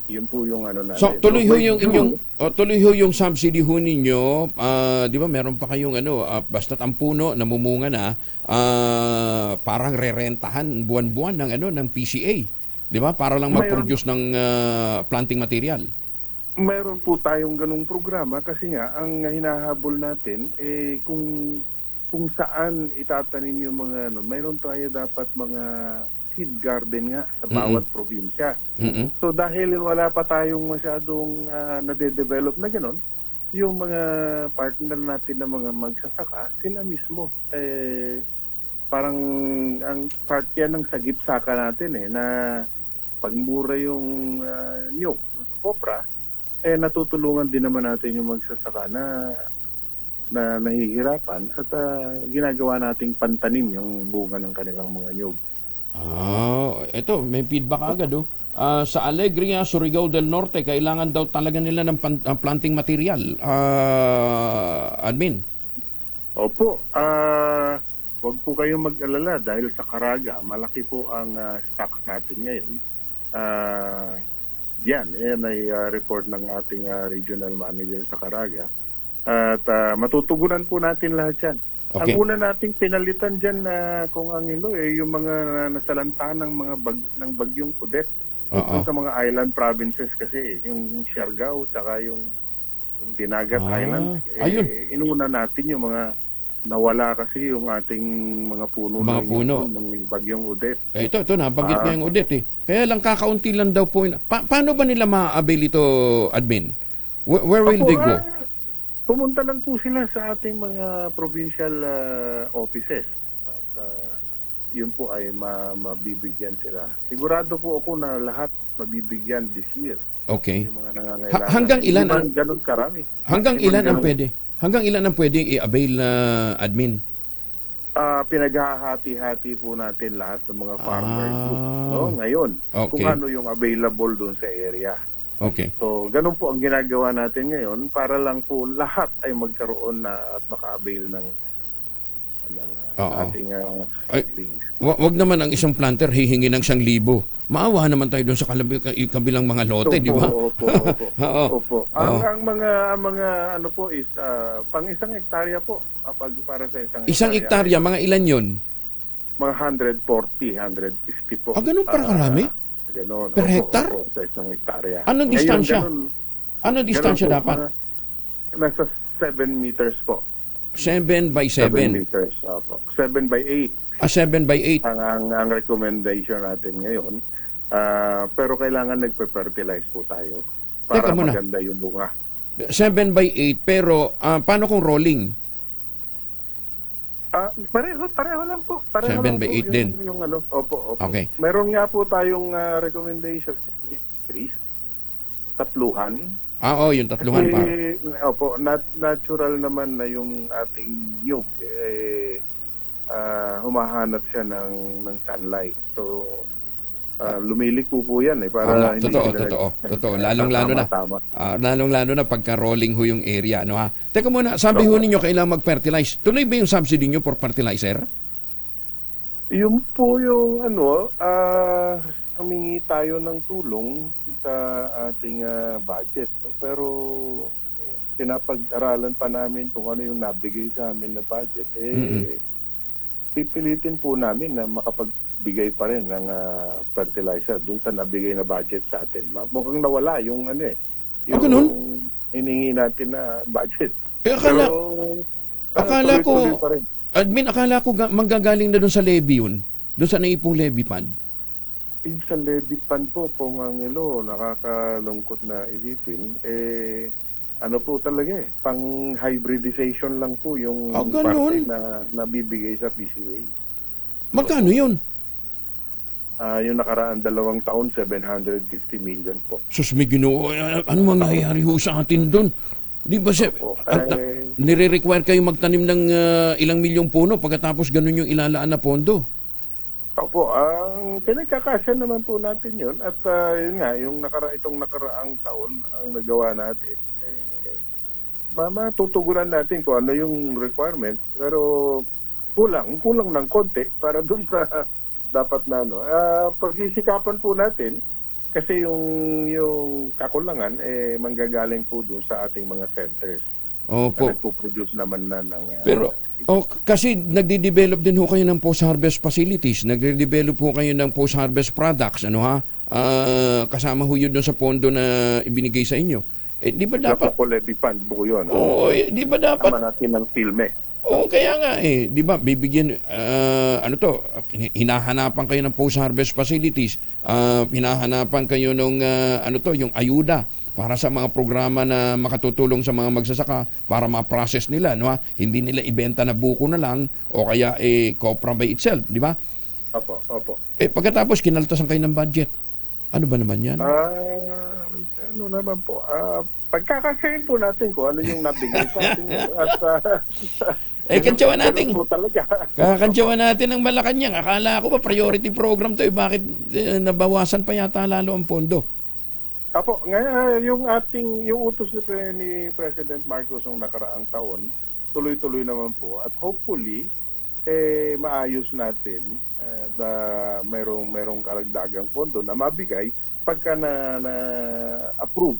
Yun po yung natin. So tuloy ho yung inyong tuloy ho yung subsidy ho ninyo, 'di ba? Meron pa kayong basta't ang puno namumunga na, parang rerentahan buwan-buwan ng PCA, 'di ba? Para lang mag-produce ng planting material. Meron po tayong ganung programa kasi nga ang hinahabol natin kung saan itatanim yung mga mayroon tayo dapat mga seed garden nga sa bawat probinsya. So dahil wala pa tayong masyadong nade-develop na gano'n, yung mga partner natin na mga magsasaka, sila mismo parang ang part yan ng sagip-saka natin na pagmura yung nyug sa kopra, natutulungan din naman natin yung magsasaka na nahihirapan at ginagawa nating pantanim yung bunga ng kanilang mga nyug. Ito, may feedback agad sa Alegria, Surigao del Norte, kailangan daw talaga nila ng planting material. Admin? Opo. Huwag po kayong mag-alala dahil sa Caraga, malaki po ang stocks natin ngayon. yan ay report ng ating regional manager sa Caraga. At matutugunan po natin lahat yan. Okay. Ang una nating pinalitan dyan kung ang yung mga nasalanta ng mga ng bagyong Odette. Sa mga island provinces kasi, yung Siargao, tsaka yung Dinagat Island. Inuna natin yung mga nawala kasi yung ating mga puno. Ng bagyong Odette. Ito, nabanggit nga yung Odette eh. Kaya lang kakaunti lang daw po. Paano ba nila ma-avail ito, admin? Where will they go? Pumunta lang po sila sa ating mga provincial offices. At yun po ay mabibigyan sila. Sigurado po ako na lahat mabibigyan this year. Okay. Yung mga nangangailangan. Hanggang ilan ang ganun karami? Hanggang ilan ang pwede? Hanggang ilan ang pwede i-avail na admin? Pinaghahati-hati po natin lahat ng mga farmer group. No? Ngayon, kung ano yung available doon sa area. Okay. So, ganun po ang ginagawa natin ngayon para lang po lahat ay magkaroon na at maka-avail ng ating seedlings. Wag naman ang isang planter hihingi ng 1,000. Maawa naman tayo doon sa kabilang mga lote, di ba? Opo. Ang mga ano po is pang 1 hektarya po para sa isang hektarya, mga ilan yun? Mga 140, 150 po. Ganun para karami? Ganon. Per hektar? Sa isang hektarya. Anong distansya? Anong distansya dapat? Nasa 7 meters po. 7 by 7? 7 meters. 7 by 8. 7 by 8? Ang recommendation natin ngayon. Pero kailangan nagpe-fertilize po tayo para maganda yung bunga. 7 by 8, pero paano kung rolling? Pareho lang po. 7 by 8 din? Opo. Okay. Meron nga po tayong recommendation. Tatluhan. Yung tatluhan pa. Opo, natural naman na yung ating nyug. Humahanap siya ng sunlight. So, lumiliko po yan para hindi totoo. Lalong-lalo na pagka-rolling ho yung area, no ha. Teka muna, sabi ho ninyo kailangan mag-fertilize. Tuloy ba yung subsidy nyo for fertilizer? Yung po yung humingi tayo ng tulong sa ating budget. Pero pinapag-aralan pa namin kung ano yung nabigay sa amin na budget. Pipilitin po namin na makapagbigay pa rin ng fertilizer dun sa nabigay na budget sa atin. Mukhang nawala yung yung hiningi natin na budget. Akala ko, admin, manggagaling na dun sa levy yun. Dun sa naipong levy fund. Sa levy fund po, kung ang nakakalungkot na isipin, ano po talaga pang hybridization lang po yung parte na nabibigay sa PCA. Magkano yun? Yung nakaraan 2 taon, 750 million po. Sus, may Ginoo, ano mangyayari ho sa atin doon? Di ba nire-require kayo magtanim ng ilang milyong puno pagkatapos ganun yung ilalaan na pondo? Opo, pinagkakasya naman po natin yun at yun nga, itong nakaraang taon ang nagawa natin. Matutugunan natin kung ano yung requirement, pero kulang ng konti para dun sa dapat na pagsisikapan po natin kasi yung kakulangan manggagaling po dun sa ating mga centers. Opo. Nagpo-produce naman na ng pero kasi nagde-develop din ho kayo ng post-harvest facilities, nagde-develop ho kayo ng post-harvest products, kasama ho yun doon sa pondo na ibinigay sa inyo. Di ba dapat? Levy fund po yun. Di ba dapat? Tama natin ng filme. Kaya nga di ba, bibigyan, hinahanapan kayo ng post-harvest facilities, hinahanapan kayo ng, yung ayuda para sa mga programa na makatutulong sa mga magsasaka para ma-process nila, no ha? Hindi nila ibenta na buko na lang o kaya copra by itself, di ba? Opo. Pagkatapos kinaltasan kayo ng budget. Ano ba naman yan? Ano naman po, pagkakasayin po natin kung ano yung nabigay sa ating kantsawan natin. Kakantsawan natin ng Malacanang. Akala ko ba priority program to, bakit nabawasan pa yata lalo ang pondo? Apo, yung utos ni President Marcos ng nakaraang taon, tuloy-tuloy naman po at hopefully maayos natin na mayroong karagdagang pondo na mabigay pagka na approve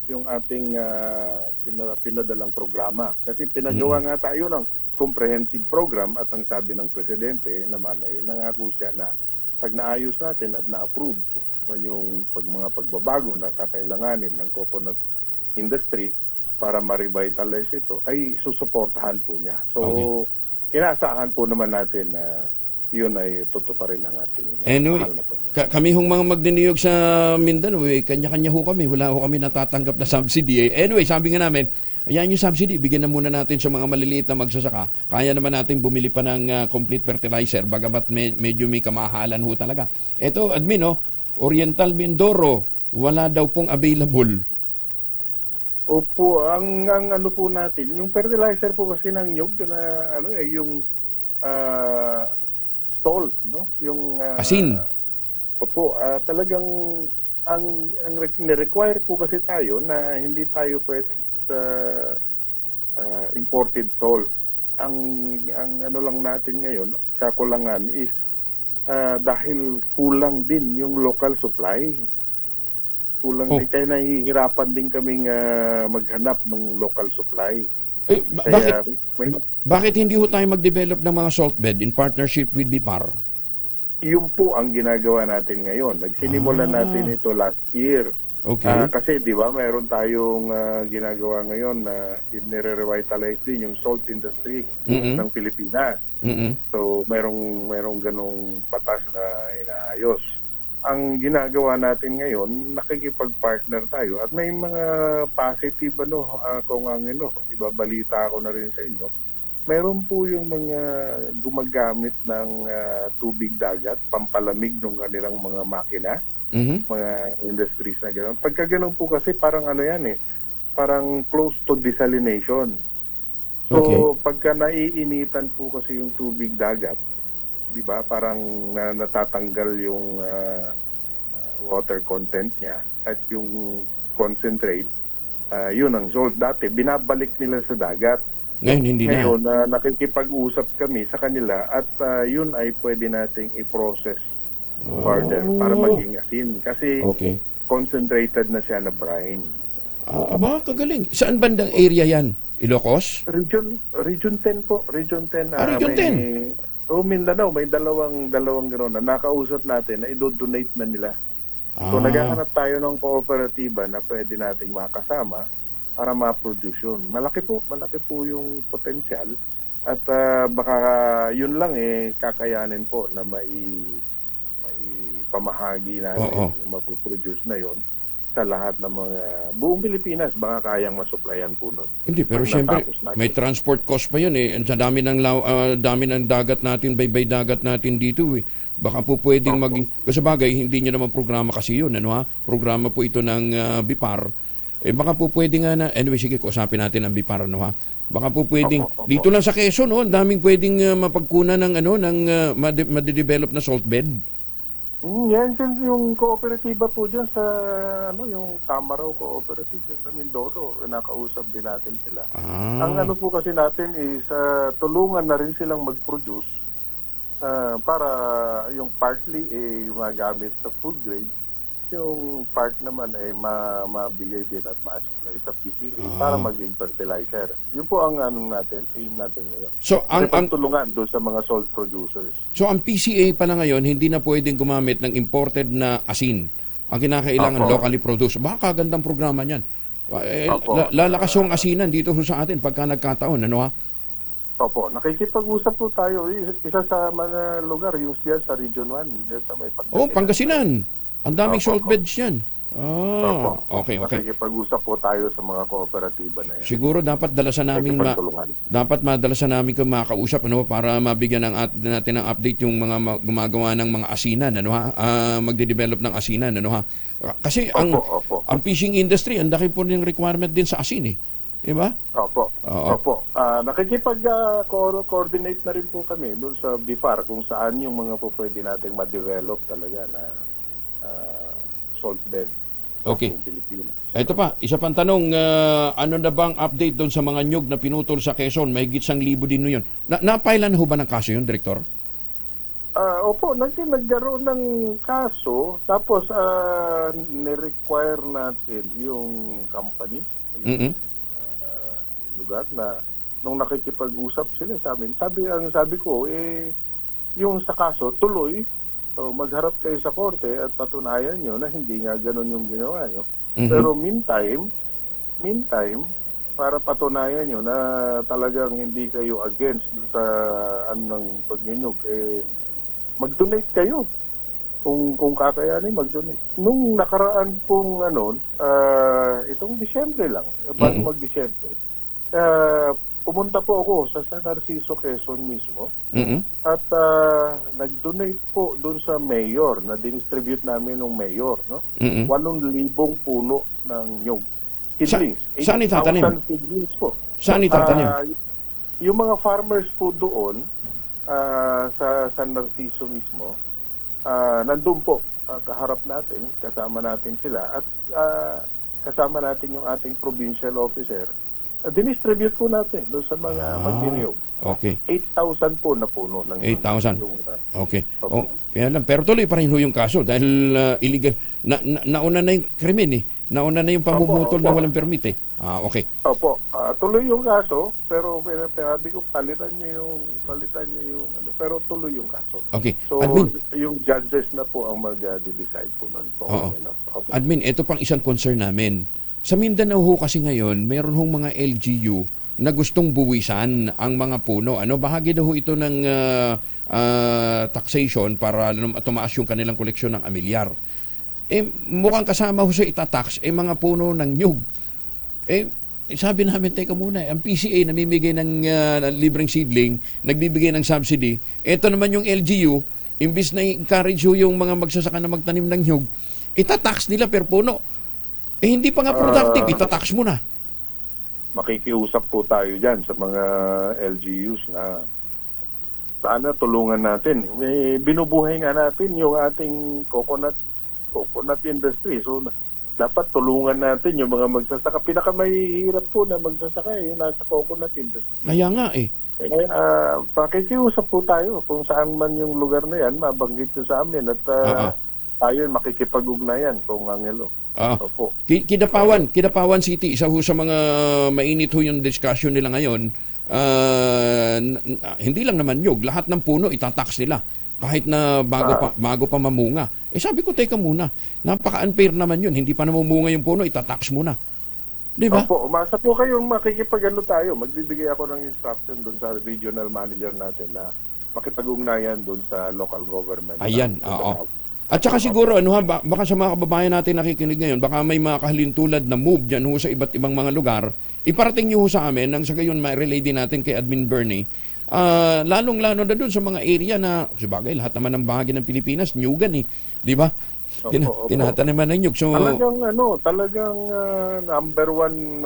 yung ating pinadalang programa. Kasi pinagawa nga tayo ng comprehensive program at ang sabi ng Presidente naman ay nangako siya na pag naayos natin at na-approve yung mga pagbabago na kakailanganin ng coconut industry para ma-revitalize ito, ay susuportahan po niya. So, inaasahan po naman natin na yun ay tutuparin ang ating anyway, kami hong mga magdiniyog sa Mindanao, kanya-kanya ho kami. Wala ho kami natatanggap na subsidy. Anyway, sabi nga namin, ayan yung subsidy, bigyan na muna natin sa mga maliliit na magsasaka. Kaya naman natin bumili pa ng complete fertilizer, bagamat medyo may kamahalan ho talaga. Ito, admin, Oriental Mindoro, wala daw pong available. Opo, ang ano po natin, yung fertilizer po kasi ng nyug na yung salt, no? Yung asin. Opo, talagang ang require po kasi tayo na hindi tayo pwede sa imported salt. Ang ano lang natin ngayon, kakulangan is dahil kulang din yung local supply. Kulang din, kaya nahihirapan din kaming maghanap ng local supply. Bakit hindi ho tayo mag-develop ng mga salt bed in partnership with BIPAR? Yun po ang ginagawa natin ngayon. Nagsinimula natin ito last year. Okay. Kasi di ba mayroon tayong ginagawa ngayon na nire-revitalize din yung salt industry ng Pilipinas. So mayroong ganong batas na inaayos. Ang ginagawa natin ngayon, nakikipag-partner tayo at may mga positive kung ibabalita ko na rin sa inyo. Meron po yung mga gumagamit ng tubig dagat, pampalamig ng kanilang mga makina, mga industries na gano'n. Pagka gano'n po kasi parang parang close to desalination. So pagka naiinitan po kasi yung tubig dagat, di ba, parang natatanggal yung water content niya at yung concentrate, yun ang salt. Dati, binabalik nila sa dagat. Ngayon, hindi na. Ngayon, nakikipag-usap kami sa kanila at yun ay pwede nating i-process further para maging asin. Kasi concentrated na siya na brine. Kagaling. Saan bandang area yan? Ilocos? Region 10 po. Region 10. Region 10? Mindanao, may dalawang gano'n na nakausap natin na i-donate na nila. So naghahanap tayo ng kooperatiba na pwede nating makasama para ma-produce yun. Malaki po yung potensyal at baka yun lang kakayanin po na may pamahagi natin yung mapuproduce na yun sa lahat ng mga buong Pilipinas, baka kayang masupplyan po nun. Hindi, pero siyempre may transport cost pa yun Sa dami ng dagat natin, baybay dagat natin dito Baka po pwedeng maging, kasi bagay, hindi nyo naman programa kasi yun, Programa po ito ng BIPAR. Baka po pwede nga na, anyway, sige, kusapin natin ang BIPAR, Baka po pwedeng, dito lang sa Quezon, ang daming pwedeng mapagkunan ng madidevelop na salt bed. Yan yung kooperatiba po dyan sa yung Tamaraw Cooperative dyan sa Mindoro. Nakausap din natin sila. Ang po kasi natin is tulungan na rin silang mag-produce para yung partly magamit sa food grade. Yung part naman mabigay din at ma-supply sa PCA para maging fertilizer. Yun po ang aim natin ngayon. So ang tulungan doon sa mga salt producers. So ang PCA pala ngayon hindi na pwedeng gumamit ng imported na asin. Ang kinakailangan locally produced. Baka gandang programa niyan. Lalakas yung asinan dito sa atin pagka nagkataon, Opo, nakikipag-usap po tayo. Isa sa mga lugar, yung diyan sa Region 1, diyan sa may Pangasinan. Pangasinan. Ang daming salt beds yan. Okay. Nakikipag-usap po tayo sa mga kooperatiba na yan. Siguro dapat dalasan namin madalasan namin kung makausap para mabigyan natin ng update yung mga gumagawa ng mga asinan, magde-develop ng asinan, Kasi ang fishing industry, ang laki po ng requirement din sa asin Di ba? Opo. Nakikipag-coordinate na rin po kami doon sa BIPAR kung saan yung mga po pwede nating ma-develop talaga na salt bed. Okay. Ito pa, isa pang tanong, ano na bang update doon sa mga nyug na pinutol sa Quezon? May higit 1,000 din yun. Napailan ho ba ng kaso yun, Direktor? Opo, nagkaroon ng kaso, tapos ni-require natin yung company, lugar na nung nakikipag-usap sila sa amin. Sabi ko, yung sa kaso, tuloy, magharap kayo sa korte at patunayan nyo na hindi nga ganun yung ginawa nyo. Pero meantime, para patunayan nyo na talagang hindi kayo against sa anong pagninyog, mag-donate kayo. Kung kakayanin, mag-donate. Nung nakaraan pong itong Disyembre lang, bago mag-Disyembre, pumunta po ako sa San Narciso, Quezon mismo, at nag-donate po dun sa mayor, na dinistribute namin ng mayor, no? 8,000 puno ng nyug. Seedlings. Saan itatanim? 8,000 seedlings po. Saan itatanim? Yung mga farmers po doon, sa San Narciso mismo, nandun po, kaharap natin, kasama natin sila, at kasama natin yung ating provincial officer. Dinistribute po natin doon sa mga magniniyog. Okay. 8,000 po na puno. 8,000. Okay. Kaya lang, pero tuloy pa rin ho yung kaso dahil illegal. Nauna na yung krimen Nauna na yung pamumutol na walang permit Okay. Opo. Tuloy yung kaso, pero sabi ko palitan niyo yung pero tuloy yung kaso. Okay. So, Admin, yung judges na po ang mag-decide po nun. Admin, ito pang isang concern namin. Sa Mindanao ho kasi ngayon, meron hong mga LGU na gustong buwisan ang mga puno. Bahagi daw ho ito ng taxation para tumaas yung kanilang koleksyon ng amilyar. Mukhang kasama ho sa itatax, mga puno ng nyug. Sabi namin, teka muna, ang PCA namimigay ng libreng seedling, nagbibigay ng subsidy. Ito naman yung LGU, imbis na encourage ho yung mga magsasaka na magtanim ng nyug, itatax nila per puno. Hindi pa nga productive, itatax mo na. Makikiusap po tayo dyan sa mga LGUs na sana tulungan natin. Binubuhay nga natin yung ating coconut industry. So, dapat tulungan natin yung mga magsasaka. Pinakamahihirap po na magsasaka yung nasa coconut industry. Kaya nga pakikiusap po tayo kung saan man yung lugar na yan, mabanggit nyo sa amin at tayo makikipag-ugnayan kung Angelo. Opo. Kidapawan City, isa ho sa mga mainit ho yung discussion nila ngayon. Hindi lang naman nyug, lahat ng puno itatax nila kahit na bago pa mamunga. Sabi ko, teka muna, napaka-unfair naman yun, hindi pa namumunga yung puno, itatax mo na. Di ba? Opo, umasa po kayong makikipag-ano tayo. Magbibigay ako ng instruction doon sa regional manager natin na makipag-ugnayan doon sa local government. Ayan, At saka siguro, baka sa mga kababayan natin nakikinig ngayon, baka may mga kahalintulad na move dyan ho sa iba't ibang mga lugar, iparating nyo ho sa amin, nang sa gayon ma-relay din natin kay Admin Bernie, lalong-lalo na doon sa mga area na, sabagay, lahat naman ng bahagi ng Pilipinas, nyugan di ba? Tinataniman ng nyug. So, talagang number one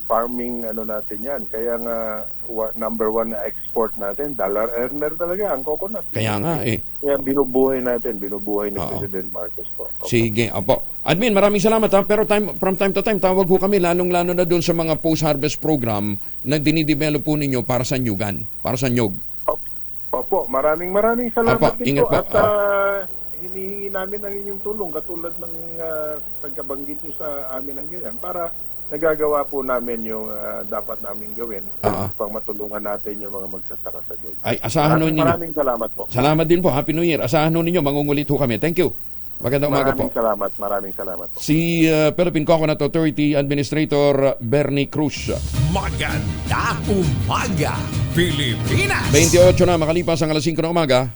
farming natin yan. Kaya nga number one na export natin, dollar earner talaga ang coconut. Kaya nga Kaya binubuhay ni President Marcos po. Sige, Admin, maraming salamat pero from time to time tawag ho kami lalong-lalo na doon sa mga post-harvest program na dinidevelop po ninyo para sa nyugan, para sa nyug. Opo, maraming salamat ingat po. At hinihingi namin ang inyong tulong katulad ng pagkabanggit nyo sa amin ng ganyan para nagagawa po namin yung dapat namin gawin pang matulungan natin yung mga magsasaka sa nyug. Asahan ninyo. Maraming salamat po. Salamat din po. Happy New Year. Asahan ninyo, mangungulit ho kami. Thank you. Magandang umaga po. Maraming salamat po. Si Philippine Coconut Authority Administrator Bernie Cruz. Magandang umaga, Pilipinas! 28 na makalipas ang alas 5 ng umaga.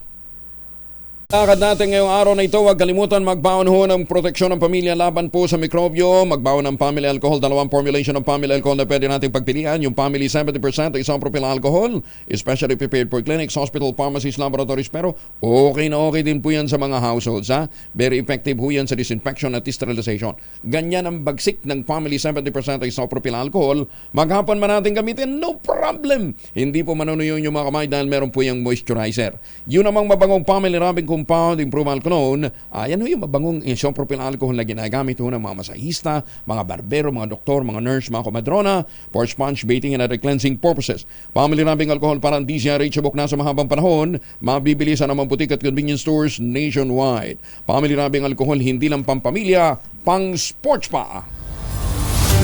Lakad natin ngayong araw na ito, huwag kalimutan magbaon ho ng proteksyon ng pamilya laban po sa mikrobyo. Magbaon ng family alcohol, dalawang formulation ng family alcohol na pwede nating pagpilian. Yung family 70% ay isopropyl alcohol, especially prepared for clinics, hospital, pharmacies, laboratories. Pero okay na okay din po yan sa mga households. Very effective ho yan sa disinfection at sterilization. Ganyan ang bagsik ng family 70% ay isopropyl alcohol. Maghapon man natin gamitin, no problem. Hindi po manunuyo yung mga kamay dahil meron po yung moisturizer. Yun namang mabangong family rubbing compound improved alcohol, yan yung mabangong isopropyl alcohol na ginagamit ng mga masahista, mga barbero, mga doktor, mga nurse, mga komadrona for sponge baiting and other cleansing purposes. Family rubbing alcohol para DCRH subok na sa mahabang panahon, mabibili sa namang butik at convenience stores nationwide. Family rubbing alcohol hindi lang pampamilya, pang sports pa.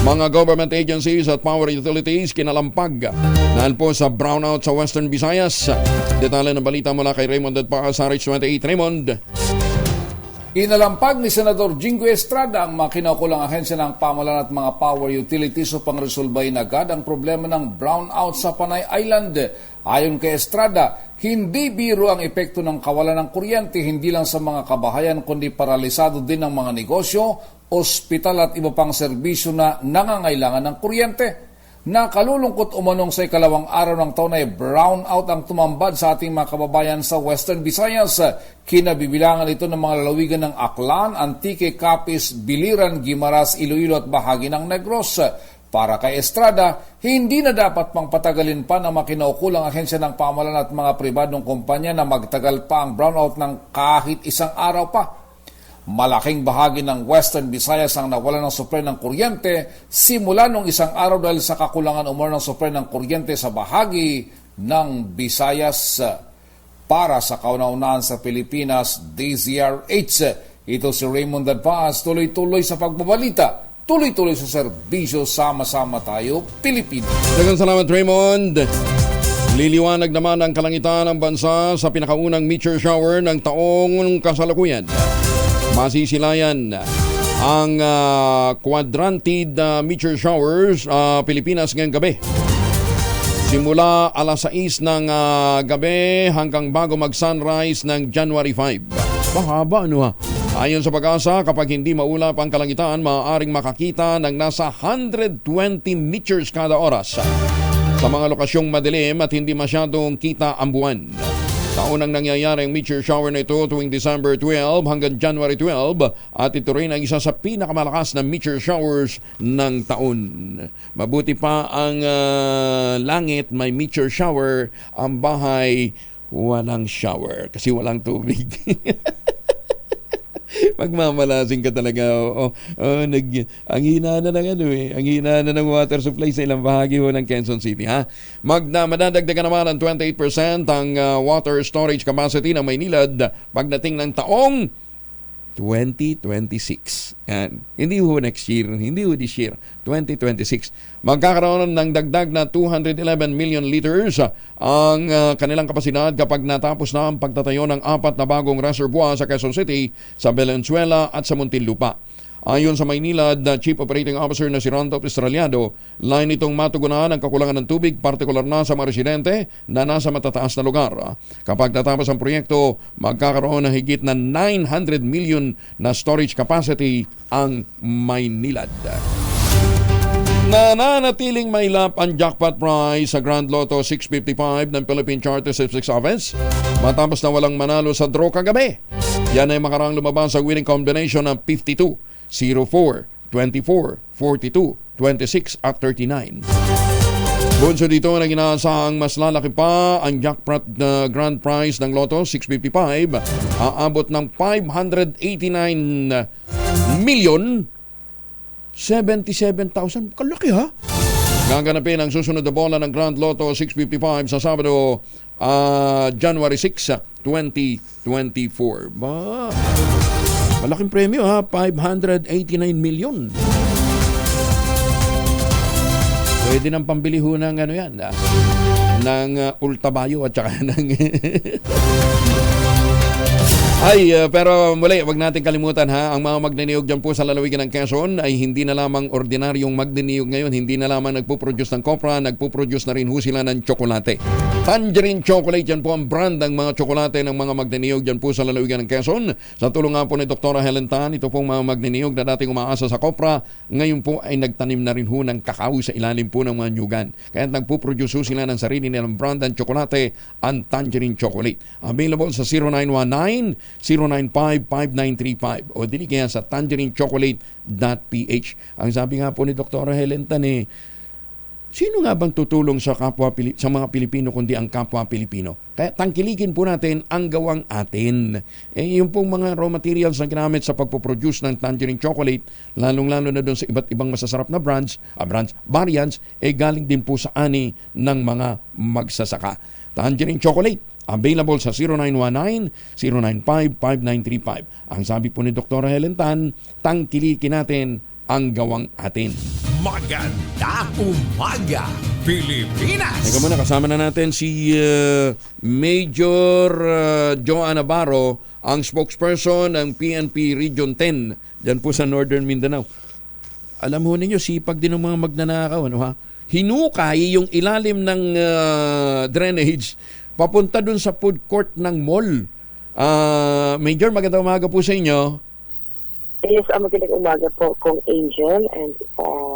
Mga government agencies at power utilities kinalampag dahil po sa brownout sa Western Visayas. Detalye ng balita mula kay Raymond at pa sa RH28. Raymond. Inalampag ni Senador Jingo Estrada ang mga kinaukulang ahensya ng pamahalaan at mga power utilities upang resolbahin agad ang problema ng brownout sa Panay Island. Ayon kay Estrada, hindi biro ang epekto ng kawalan ng kuryente hindi lang sa mga kabahayan kundi paralisado din ang mga negosyo, ospital at iba pang serbisyo na nangangailangan ng kuryente. Nakalulungkot umanong sa ikalawang araw ng taon ay brownout ang tumambad sa ating mga kababayan sa Western Visayas. Kinabibilangan ito ng mga lalawigan ng Aklan, Antique, Capiz, Biliran, Guimaras, Iloilo at bahagi ng Negros. Para kay Estrada, hindi na dapat pang patagalin pa ng makinaukulang ahensya ng pamahalaan at mga pribadong kumpanya na magtagal pa ang brownout ng kahit isang araw pa. Malaking bahagi ng Western Visayas ang nawalan ng supply ng kuryente simula nung isang araw dahil sa kakulangan umano ng supply ng kuryente sa bahagi ng Visayas. Para sa kauna-unahan sa Pilipinas, DZRH, ito si Raymond Advaz, tuloy-tuloy sa pagbabalita. Tuloy-tuloy sa serbisyo, sama-sama tayo, Pilipinas. Daghang salamat, Raymond. Liliwanag naman ang kalangitan ng bansa sa pinakaunang meteor shower ng taong kasalukuyan. Masisilayan ang quadrantid meteor showers Pilipinas ngayong gabi. Simula alas 6 ng gabi hanggang bago mag-sunrise ng January 5. Mahaba ano ha? Ayon sa Pag-asa, kapag hindi maulap ang kalangitan, maaaring makakita ng nasa 120 meteors kada oras sa mga lokasyong madilim at hindi masyadong kita ang buwan. Taunang nangyayari ang meteor shower na ito tuwing December 12 hanggang January 12 at ito rin ang isa sa pinakamalakas na meteor showers ng taon. Mabuti pa ang langit may meteor shower, ang bahay walang shower kasi walang tubig. Magmamalasing ka talaga. Ang hina na ng ang hina na ng water supply sa ilang bahagi ng Quezon City, ha. Madadagdagan naman ang 28% ang water storage capacity ng Maynilad pagdating ng taong 2026. Yan. Hindi ho next year, hindi ho this year, 2026. Magkakaroon ng dagdag na 211 million liters ang kanilang kapasidad kapag natapos na ang pagtatayo ng 4 na bagong reservoir sa Quezon City, sa Valenzuela at sa Muntinlupa. Ayon sa Maynilad Chief Operating Officer na si Randolph Estraliado, line itong matugunan ang kakulangan ng tubig, partikular na sa mga residente na nasa matataas na lugar. Kapag natapos ang proyekto, magkakaroon ng higit na 900 million na storage capacity ang Maynilad. Nananatiling mailap ang jackpot prize sa Grand Lotto 655 ng Philippine Charter Statistics Office matapos na walang manalo sa draw kagabi. Yan ay makarang lumabas sa winning combination ng 52, 04, 24, 42, 26 at 39. Bunso dito na inaasahang mas lalaki pa ang jackpot grand prize ng Lotto 655, aabot ng 589 million 77,000. Kalaki ha? Gaganapin ang susunod na bola ng Grand Lotto 655 sa Sabado, January 6, 2024. Ba? Malaking premyo ha, 589 million. Pwede nang pambili ho ng ano yan, ng ultabayo at saka ng... pero muli, wag natin kalimutan ha, ang mga magniniyog dyan po sa lalawigan ng Quezon ay hindi na lamang ordinaryong magniniyog ngayon, hindi na lamang nagpuproduce ng kopra, nagpuproduce na rin ho sila ng tsokolate. Tangerine Chocolate, yan po ang brand ng mga tsokolate ng mga magniniyog dyan po sa lalawigan ng Quezon. Sa tulong nga po ni Dr. Helen Tan, ito pong mga magniniyog na dating umaasa sa kopra, ngayon po ay nagtanim na rin ho ng kakao sa ilalim po ng mga nyugan. Kaya nagpuproduce ho sila ng sarili nilang brand ng tsokolate, ang Tangerine Chocolate. Available sa 0919-095-5935 o dili kaya sa tangerinechocolate.ph. Ang sabi nga po ni Dr. Helen Tan Sino nga bang tutulong sa sa mga Pilipino kundi ang kapwa Pilipino? Kaya tangkilikin po natin ang gawang atin. Yung pong mga raw materials na ginamit sa pagpoproduce ng tangerine chocolate, lalong-lalo na doon sa iba't ibang masasarap na variants, galing din po sa ani ng mga magsasaka. Tangerine chocolate, available sa 0919-095-5935. Ang sabi po ni Dr. Helen Tan, tangkilikin natin ang gawang atin. Magandang umaga, Pilipinas! Ika muna, kasama na natin si Major Joan Navarro, ang spokesperson ng PNP Region 10 dyan po sa Northern Mindanao. Alam ho ninyo, sipag din ng mga magnanakaw, ano ha? Hinukay yung ilalim ng drainage papunta dun sa food court ng mall. Major, magandang umaga po sa inyo. Yes, magandang umaga po kong Angel and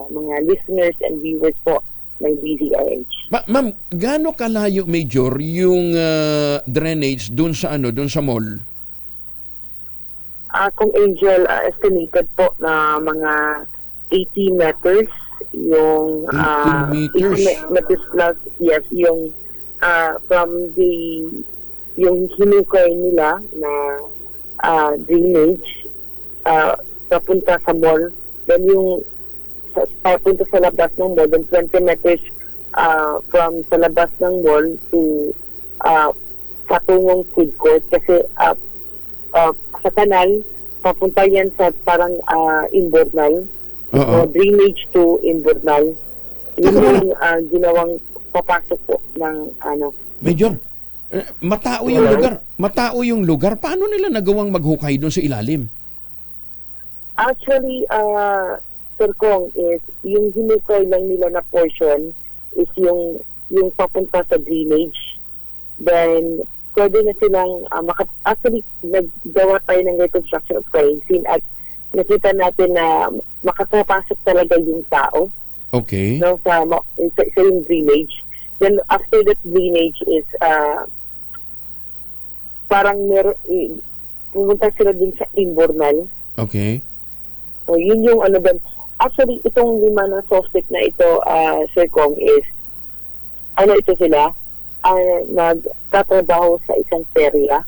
mga listeners and viewers po ng DZRH. Ma'am, gaano kalayo, Major, yung drainage dun sa mall? Kung Angel, estimated po na mga 80 meters yung 80 meters plus, yes, yung from yung hinukay nila na drainage papunta sa mall, then yung papunta sa labas ng mall, then 20 meters from sa labas ng mall to patungong food court kasi sa kanal papunta yan sa parang Inburnal, drainage to Inburnal. Yun yung ginawang papasok po ng Major, matao yung lugar. Paano nila nagawang maghukay doon sa ilalim? Actually, Sir Kong, is yung hinukay lang nila na portion is yung papunta sa drainage. Then, pwede na silang, actually, naggawa tayo ng reconstruction of crime scene at nakita natin na makakapasok talaga yung tao. Okay. No, sa yung drainage. Then, after that drainage is, parang pumunta sila din sa Inburnal. Okay. So, yun yung actually, itong 5 na suspect na ito, Sir Kong, is, ito sila, nagtatrabaho sa isang perya.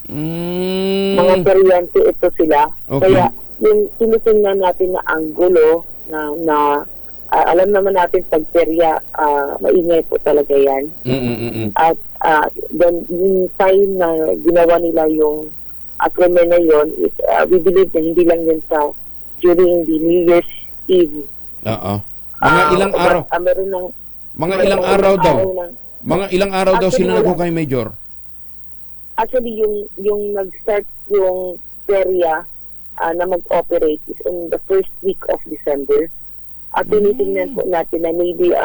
Mga peryante ito sila. Okay. Kaya, yung tinitingnan natin na anggulo, na alam naman natin pag perya, maingay po talaga yan. At then, yung time na ginawa nila yung krimen na yun, we believe na hindi lang yun during the New Year's Eve. Mga ilang araw? Mga ilang araw daw sila naghukay, Major? Actually, yung nag-start yung perya na mag-operate is in the first week of December. At tinitingnan po natin na maybe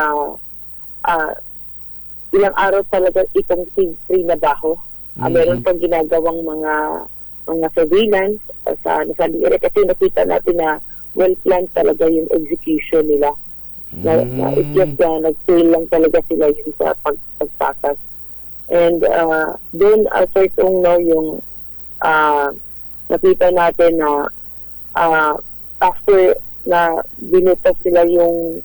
ilang araw talaga itong trinabaho. Meron pang ginagawang mga surveillance sa nasabing area kasi nakita natin na well-planned talaga yung execution nila. It's just nag-fail lang talaga sila yung sa pagpakas. And doon, yung nakita natin na after na binutas nila yung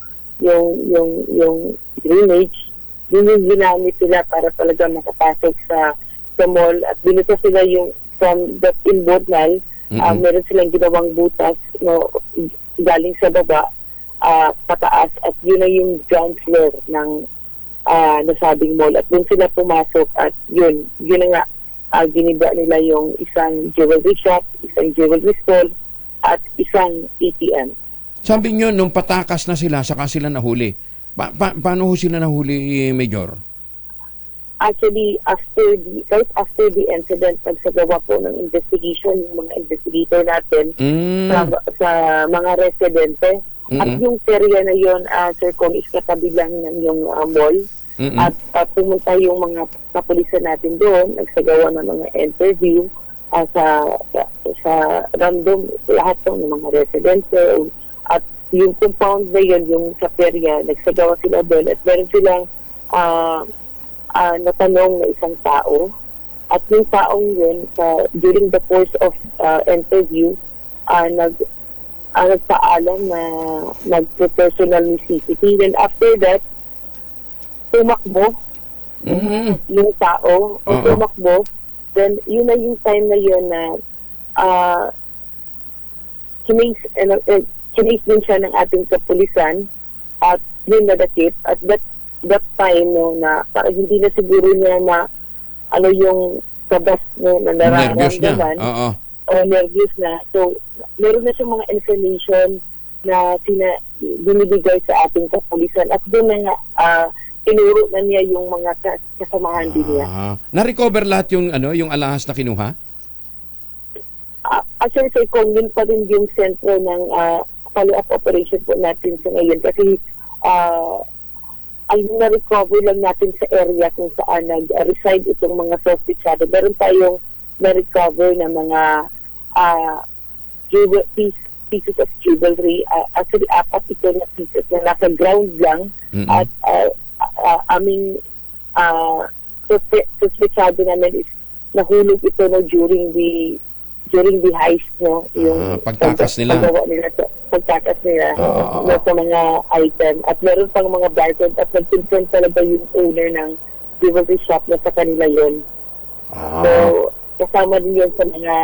drainage, yun yung ginamit sila para talaga makapasok sa mall at binutas sila yung from that Inburnal, meron silang ginawang butas galing sa baba pataas at yun na yung ground floor ng nasabing mall at dun sila pumasok at yun na nga giniba nila yung isang jewelry shop, isang jewelry store at isang ATM. Sabi nyo, nung patakas na sila, saka sila nahuli. Paano ho sila nahuli, Major? Actually, after the incident, nagsagawa po ng investigation yung mga investigator natin sa mga residente. At yung area na yun, Sir Kong, is katabi lang ng yung mall. At pumunta yung mga kapulisan natin doon, nagsagawa ng mga interview sa random lahat ng mga residente. At yung compound na yun, yung sa perya, nagsagawa sila doon. At meron silang natanong na isang tao at yung taong yun during the course of interview nagpaalam na nagpe-personal necessity. Then after that, tumakbo yung tao. Tumakbo. Then yun na yung time na yun na kinase din siya ng ating kapulisan at yun nadakip. At that time no, na parang hindi na siguro niya na ano yung kabas na nararamdaman. O nervous na. So, meron na siyang mga information na binibigay sa ating kapulisan at doon na nga tinuro na niya yung mga kasamahan din niya. Na-recover lahat yung yung alahas na kinuha? Actually, sir, kung yun pa rin yung sentro ng follow-up operation po natin sa ngayon kasi ang na-recover lang natin sa area kung saan nag-reside itong mga suspect. Meron tayong na-recover na mga pieces of jewelry. Actually, 4 ito na pieces na nasa ground lang. At aming suspect namin is nahulog ito no, during the heist, no, yung pagtakas nila. Pagtakas nila sa mga item. At meron pang mga barcode at nag-confirm talaga yung owner ng jewelry shop na sa kanila yun. So, kasama din yun sa mga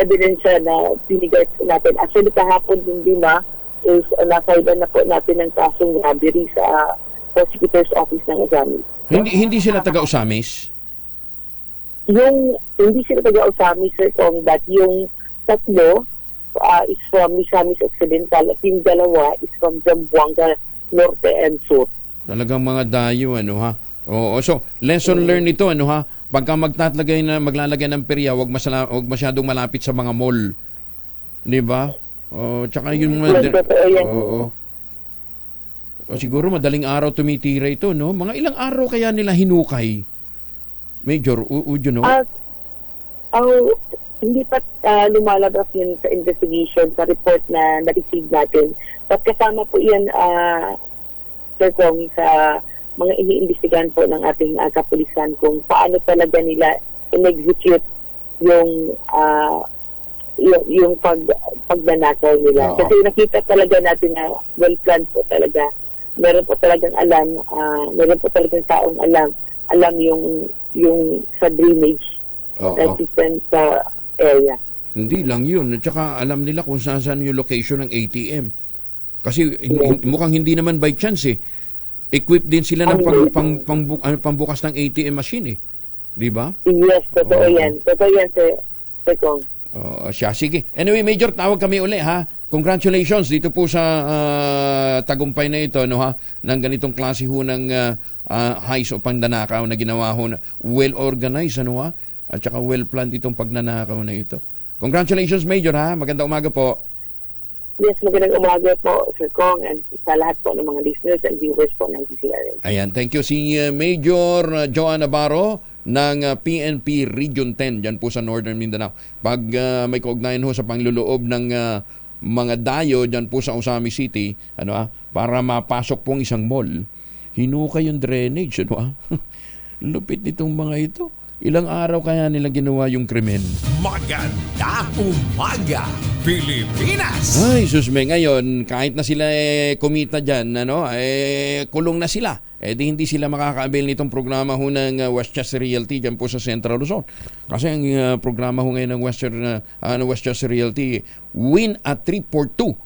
ebidensya na binigay natin. Actually, kahapon yung Lima is nasaidan na po natin ng kasong robbery sa prosecutor's office ng Osamis. Hindi sila taga-Osamis? Yung hindi sila taga-Osamis, sir, kung that yung tatlo is from Misamis Occidental at yung dalawa is from Zamboanga Norte and Sur. Talagang mga dayo, ha? Oo, so lesson learned ito, ha? Pagka maglalagay ng perya, wag masyadong malapit sa mga mall. 'Di ba? Tsaka yung siguro madaling araw tumitira ito, no? Mga ilang araw kaya nila hinukay? Major, would you know? Hindi pa lumalabas yun sa investigation, sa report na na-receive natin. At kasama po yan, Sir Kong, sa mga iniimbestigahan po ng ating kapulisan kung paano talaga nila in-execute yung pagnanakaw nila. Kasi nakita talaga natin na well-planned po talaga. Meron po talagang alam, meron po talagang taong alam yung sa drainage system sa area. Hindi lang yun. At saka alam nila kung saan yung location ng ATM. Kasi mukhang hindi naman by chance equipped din sila ng pambukas ng ATM machine Di ba? Yes, totoo yan. Totoo yan, Sir Kong. Siya. Sige. Anyway, Major, tawag kami uli, ha? Congratulations dito po sa tagumpay na ito, no, ha? Ng ganitong klase ho ng heist o pandanakaw na ginawa ho na well-organized, ano, ha? At saka well-planned itong pagnanakaw na ito. Congratulations, Major, ha? Magandang umaga po. Yes, magandang umaga po, Sir Kong, and sa lahat po ng mga listeners and viewers po ng DCRH. Ayan, thank you. Si Major Joanne Navarro ng PNP Region 10 dyan po sa Northern Mindanao. Pag may kaugnayan ho sa pangluloob ng mga dayo dyan po sa Osamis City, para mapasok pong isang mall, hinukay yung drainage, lupit nitong mga ito. Ilang araw kaya nila ginawa yung krimen? Magandang umaga, Pilipinas! Ay, susme, ngayon, kahit na sila kumita dyan, kulong na sila. Di hindi sila makaka-avail nitong programa ho ng Westchester Realty dyan po sa Central Luzon. Kasi ang programa ho ngayon ng Westchester Realty, win a trip for two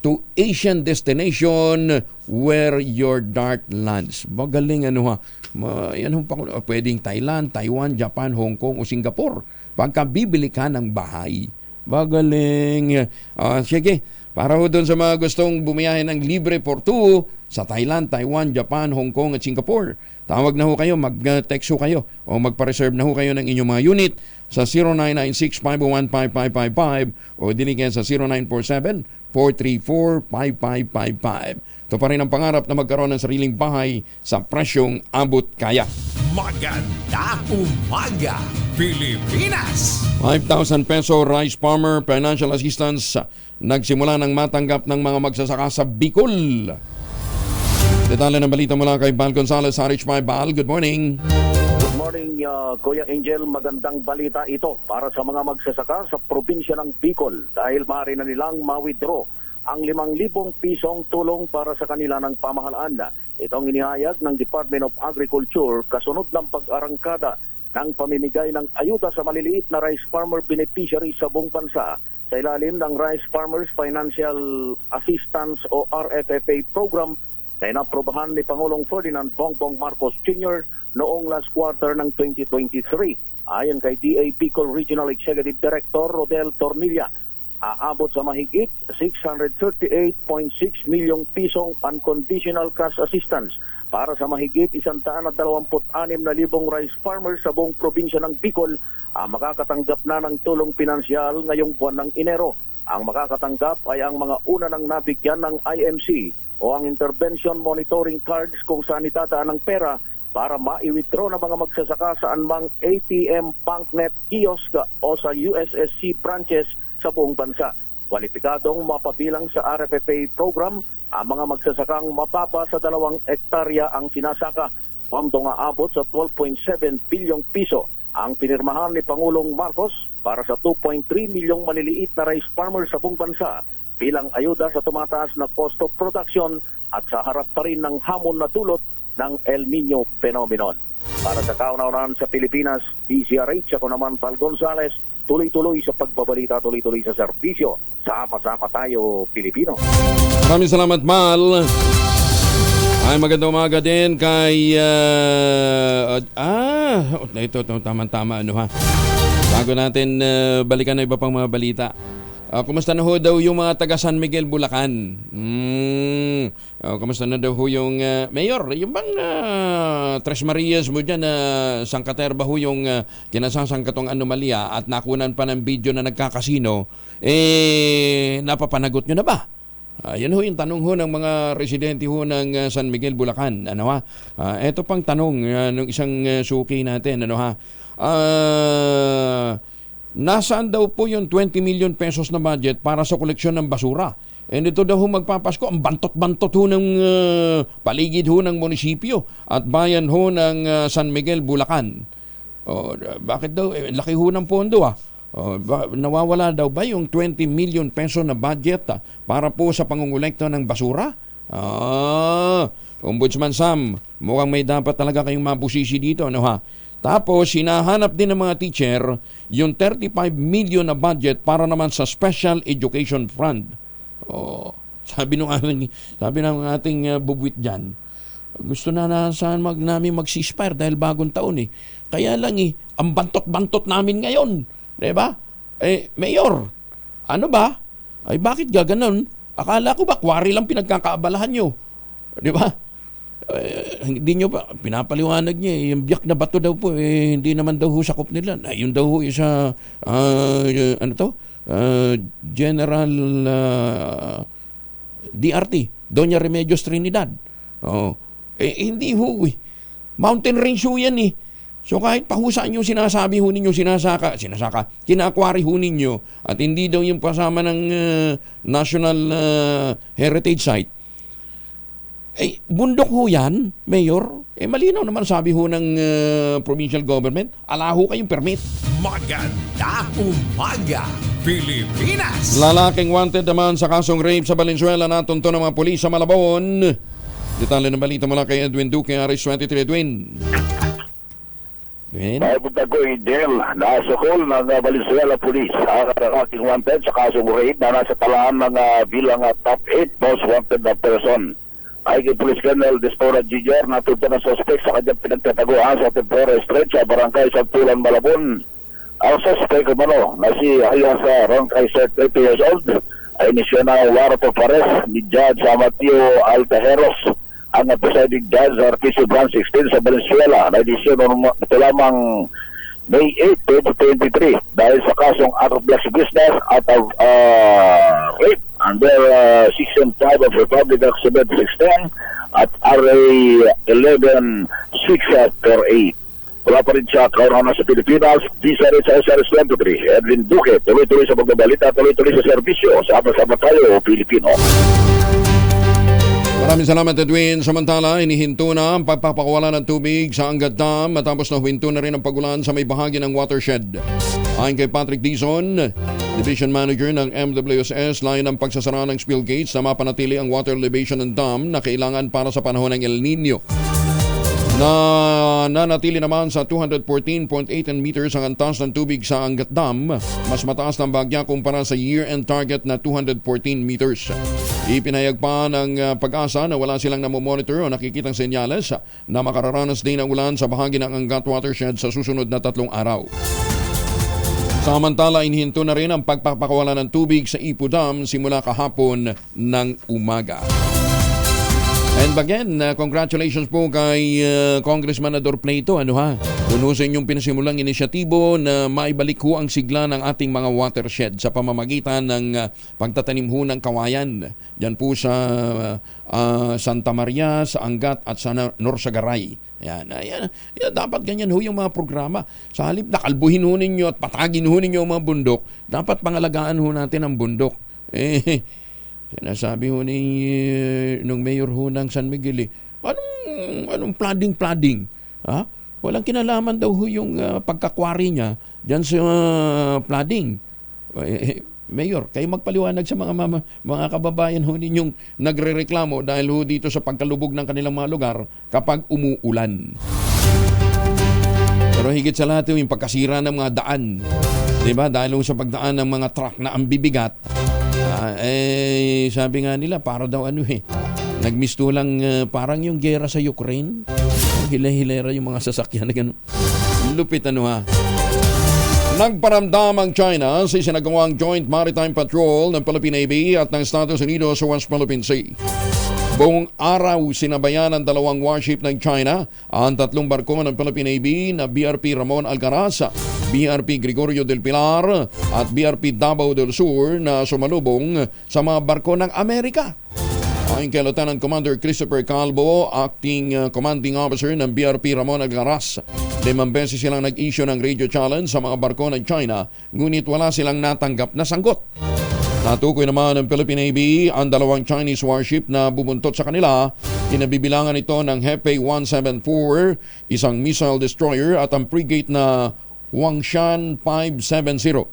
to Asian destination where your dart lands. Magaling yan pwedeng Thailand, Taiwan, Japan, Hong Kong o Singapore. Pagka bibili ka ng bahay. Magaling. Sige, para ho doon sa mga gustong bumiyahe ng libre for two sa Thailand, Taiwan, Japan, Hong Kong at Singapore. Tawag na ho kayo, mag-text ho kayo o magpa-reserve na ho kayo ng inyong mga unit sa 0996-501-5555 o dinigyan sa 0947-434-5555. Ito pa rin ang pangarap na magkaroon ng sariling bahay sa presyong abot kaya. Magandang umaga, Pilipinas! 5,000 peso Rice Farmer Financial Assistance nagsimula ng matanggap ng mga magsasaka sa Bicol. Detalye ng balita mula kay Bal Gonzales, RH5. Bal, good morning. Good morning, Kuya Angel. Magandang balita ito para sa mga magsasaka sa probinsya ng Bicol dahil maaari na nilang ma-withdraw ang 5,000 pisong tulong para sa kanila ng pamahalaan. Itong inihayag ng Department of Agriculture kasunod ng pag-arangkada ng pamimigay ng ayuda sa maliliit na rice farmer beneficiaries sa buong bansa sa ilalim ng Rice Farmers Financial Assistance o RFFA program na inaprobahan ni Pangulong Ferdinand Bongbong Marcos Jr. noong last quarter ng 2023. Ayon kay DA Bicol Regional Executive Director Rodel Tornilla, aabot sa mahigit 638.6 milyong pisong unconditional cash assistance para sa mahigit 126,000 rice farmers sa buong probinsya ng Bicol makakatanggap na ng tulong pinansyal ngayong buwan ng Enero. Ang makakatanggap ay ang mga una nang nabigyan ng IMC o ang Intervention Monitoring Cards kung saan itadaan ng pera para ma-withdraw ng mga magsasaka sa anumang ATM, banknet, kiosk o sa USSC branches sa buong bansa. Kwalipikadong mapabilang sa RFFA program ang mga magsasakang mababa sa 2 hektarya ang sinasaka. Pamdong aabot sa 12.7 bilyong piso ang pinirmahan ni Pangulong Marcos para sa 2.3 milyong maliliit na rice farmers sa buong bansa bilang ayuda sa tumataas na cost of production at sa harap pa rin ng hamon na dulot ng El Nino phenomenon. Para sa kauna-unahan sa Pilipinas, DZRH, ako naman Pal Gonzales, tuloy-tuloy sa pagbabalita, tuloy-tuloy sa serbisyo. Sama-sama tayo, Pilipino. Maraming salamat, Mal. Ay, magandang umaga din kay... ito, tama-tama, bago natin balikan na iba pang mga balita. Kumusta na ho daw yung mga taga San Miguel, Bulacan? Kumusta na daw ho yung mayor? Yung bang Tres Marias mo dyan, sangkaterba ho yung kinasasangkatong anomalya at nakunan pa ng video na nagkakasino, napapanagot nyo na ba? Yan ho yung tanong ho ng mga residente ho ng San Miguel, Bulacan. Ito pang tanong ng isang suki natin. Nasaan daw po yung 20 million pesos na budget para sa koleksyon ng basura? And ito daw ho magpapasko, ang bantot-bantot ho ng paligid ho ng munisipyo at bayan ho ng San Miguel, Bulacan. Bakit daw? Laki ho ng pondo nawawala daw ba yung 20 million peso na budget para po sa pangungulekta ng basura? Ombudsman Sam, mukhang may dapat talaga kayong mabusisi dito, Tapos, hinahanap din ng mga teacher yung 35 million na budget para naman sa Special Education Fund. Sabi ng ating bubwit dyan, gusto na saan namin mag-ceasefire dahil bagong taon Kaya lang ang bantot-bantot namin ngayon. Diba? Mayor, ano ba? Ay bakit gaganon? Akala ko ba quarry lang pinagkakaabalahan nyo? Diba? Hindi nyo pa pinapaliwanag niya yung biyak na bato daw po hindi naman daw ho sakop nila. Yun daw ho isa General DRT Doña Remedios Trinidad. Hindi ho mountain range ho yan So kahit pahusaan yung sinasabi ho ninyo kinakwari ho ninyo at hindi daw yung pasama ng National Heritage Site, bundok ho yan, Mayor. Malinaw naman sabi ho ng provincial government, ala ho kayong permit. Maganda umaga, Pilipinas! Lalaking wanted naman sa kasong rape sa Valenzuela na tunto ng mga pulis sa Malabon. Detalye ng balita mula kay Edwin Duque, Aris 23. Edwin. May punta ko Angel, nasukol ng Valenzuela Police ang ating wanted sa kasong rape na nasa talaan ng bilang top 8 most wanted na person. Ay kay Police Colonel Destora Jr. natuto ng suspect sa kanyang pinagtataguan sa Tempore Street sa Barangay Santulan, Malabon. Ang suspect na si Ayasa Roncay, 30 years old, ay inisyo na warrant of arrest ni Judge Amateo Altajeros, ang presiding judge sa RPC Branch 16 sa Valenzuela na inisyo ito lamang May 8, 2023 dahil sa kasong out of business out of rape under Section 5 of Republic Act 7610 at RA 11-648. Wala pa rin siya kaunahan sa Pilipinas. Visa rin sa SRS 23. Edwin Duque, tuloy-tuloy sa pagbabalita, tuloy-tuloy sa serbisyo. Sama-sama tayo, Pilipino. Maraming salamat, Edwin. Samantala, inihinto na ang pagpapakawala ng tubig sa Angat Dam matapos na huminto na rin ang pagulan sa may bahagi ng watershed. Ayon kay Patrick Dizon, Division Manager ng MWSS, layon ang pagsasara ng spill gates na mapanatili ang water elevation ng dam na kailangan para sa panahon ng El Nino. Nanatili naman sa 214.8 meters ang antas ng tubig sa Angat Dam, mas mataas ng bagya kumpara sa year-end target na 214 meters. Ipinahayag pa ng Pag-asa na wala silang namomonitor o nakikitang senyales na makararanas din ang ulan sa bahagi ng Angat watershed sa susunod na 3 araw. Samantala, inihinto na rin ang pagpapakawala ng tubig sa Ipu Dam simula kahapon ng umaga. And again, congratulations po kay Congressman Ador Pleito. Punusin yung pinasimulang inisyatibo na maibalik ho ang sigla ng ating mga watershed sa pamamagitan ng pagtatanim ho ng kawayan. Diyan po sa Santa Maria, sa Angat at sa Norsagaray. Yan, dapat ganyan ho yung mga programa. Sa halip na kalbuhin ho ninyo at patagin ho ninyo ang mga bundok, dapat pangalagaan ho natin ang bundok. Sinasabi ho nung mayor ho ng San Miguel, anong flooding? Ha? Walang kinalaman daw ho yung pagkakwari niya dyan sa flooding. Mayor, kayo magpaliwanag sa mga kababayan ho ninyong nagrereklamo dahil ho dito sa pagkalubog ng kanilang mga lugar kapag umuulan. Pero higit sa lahat yung pagkasira ng mga daan. Diba? Dahil ho sa pagdaan ng mga truck na ang bibigat, sabi nga nila, para daw nagmisto lang parang yung gera sa Ukraine. Hila-hilera yung mga sasakyan na gano'n. Lupit Nagparamdam ang China sa isinagawang Joint Maritime Patrol ng Philippine Navy at ng Estados Unidos sa West Philippine Sea. Buong araw sinabayan ng 2 warship ng China ang 3 barko ng Philippine Navy na BRP Ramon Alcaraz, BRP Gregorio del Pilar at BRP Davao del Sur na sumalubong sa mga barko ng Amerika. Ayon kay Lieutenant Commander Christopher Calvo, Acting Commanding Officer ng BRP Ramon Alcaraz, 5 beses silang nag-issue ng radio challenge sa mga barko ng China, ngunit wala silang natanggap na sanggot. Natukoy naman ng Philippine Navy ang 2 Chinese warship na bubuntot sa kanila. Kinabibilangan ito ng Hefei 174, isang missile destroyer at ang frigate na Huangshan 570.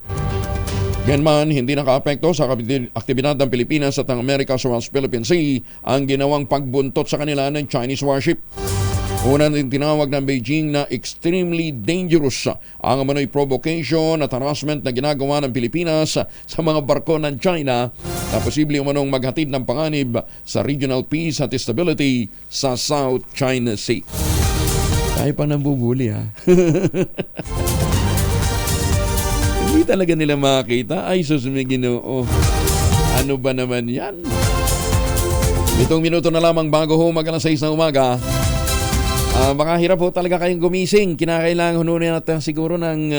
Ganman, hindi nakaapekto sa aktibidad ng Pilipinas at ng Amerika sa West Philippine Sea ang ginawang pagbuntot sa kanila ng Chinese warship. Una din tinawag ng Beijing na extremely dangerous ang umano'y provocation at harassment na ginagawa ng Pilipinas sa mga barko ng China na posibleng umanong maghatid ng panganib sa regional peace at stability sa South China Sea. Tayo pa nambubuli Hindi talaga nila makakita. Ay, susumi Ginoo. Ano ba naman yan? 7 minuto na lamang bago ho mag-alas 6 na umaga. Baka hirap po talaga kayong gumising. Kinakailangan hununin natin siguro ng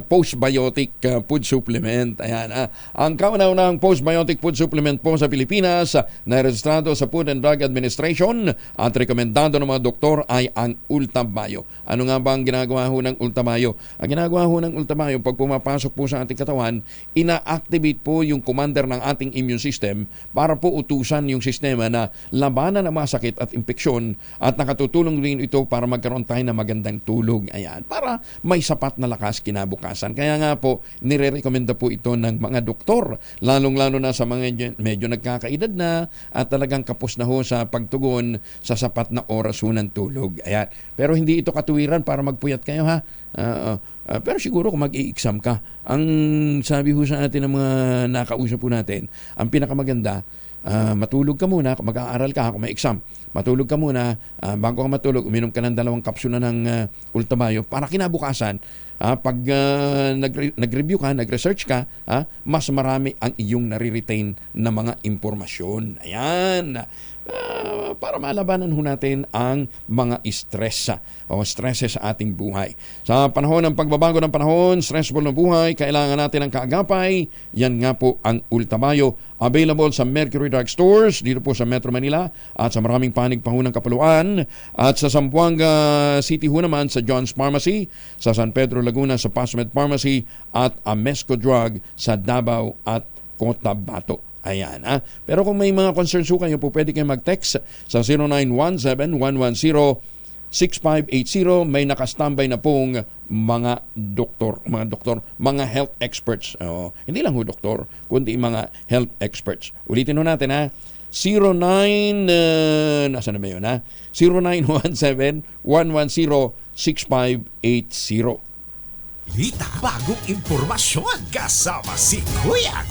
postbiotic food supplement. Ayan. Ang kauna-unahang postbiotic food supplement po sa Pilipinas na rehistrado sa Food and Drug Administration at rekomendado ng mga doktor ay ang Ultabio. Ano nga ba ang ginagawa ho ng Ultabio? Ang ginagawa ho ng Ultabio, pag pumapasok po sa ating katawan, ina-activate po yung commander ng ating immune system para po utusan yung sistema na labanan ang mga sakit at impeksyon at nakatutulong rin ito para magkaroon tayo ng magandang tulog. Ayan, para may sapat na lakas kinabukasan. Kaya nga po, nire-recommenda po ito ng mga doktor, lalong-lalo na sa mga medyo nagkakaedad na at talagang kapos na ho sa pagtugon sa sapat na oras ho ng tulog. Ayan. Pero hindi ito katuwiran para magpuyat kayo pero siguro kung mag-i-exam ka, ang sabi ho sa atin ng mga nakausap po natin, ang pinakamaganda, matulog ka muna, kung mag-aaral ka, kung may exam, matulog ka muna, bago ka matulog, uminom ka ng 2 kapsula ng Ultabio para kinabukasan, pag nag-review ka, nag-research ka, mas marami ang iyong nare-retain na mga impormasyon. Ayan. Para malabanan ho natin ang mga stress o stresses sa ating buhay. Sa panahon ng pagbabago ng panahon, stressful na buhay, kailangan natin ng kaagapay. Yan nga po ang Ultabio. Available sa Mercury Drug Stores dito po sa Metro Manila at sa maraming panig pa ho ng Kapuluan. At sa Zamboanga City ho naman sa John's Pharmacy, sa San Pedro Laguna sa Pasmed Pharmacy at Amesco Drug sa Davao at Cotabato. Ayan, Pero kung may mga concerns po kayo po, pwede kayo mag-text sa 0917-110-6580. May nakastambay na pong mga health experts. Hindi lang doktor, kundi mga health experts. Ulitin natin 0917-110-6580. Balita, bagong impormasyon kasama si Kuya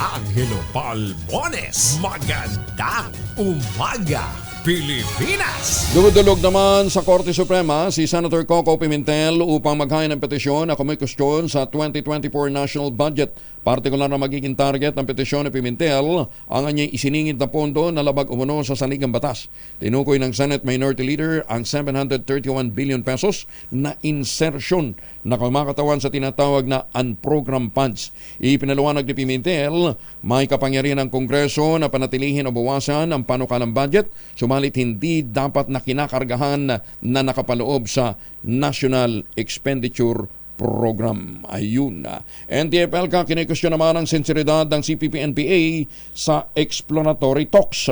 Angelo Palmones. Magandang umaga, Pilipinas! Dumudulog naman sa Korte Suprema si Senator Coco Pimentel upang maghain ng petisyon na kumikustyon sa 2024 national budget. Partikular na magiging target ng petisyon ni Pimentel ang kanyang isiningit na pondo na labag umuno sa saligang batas. Tinukoy ng Senate Minority Leader ang 731 billion pesos na insertion na kumakatawan sa tinatawag na unprogrammed funds. Ipinaliwanag ni Pimentel, may kapangyarihan ng Kongreso na panatilihin o bawasan ang panukalang budget, sumalit hindi dapat na kinakargahan na nakapaloob sa National Expenditure Program. Ayun. NTF-ELCA kinikwestiyon naman ang sinseridad ng CPP-NPA sa exploratory talks.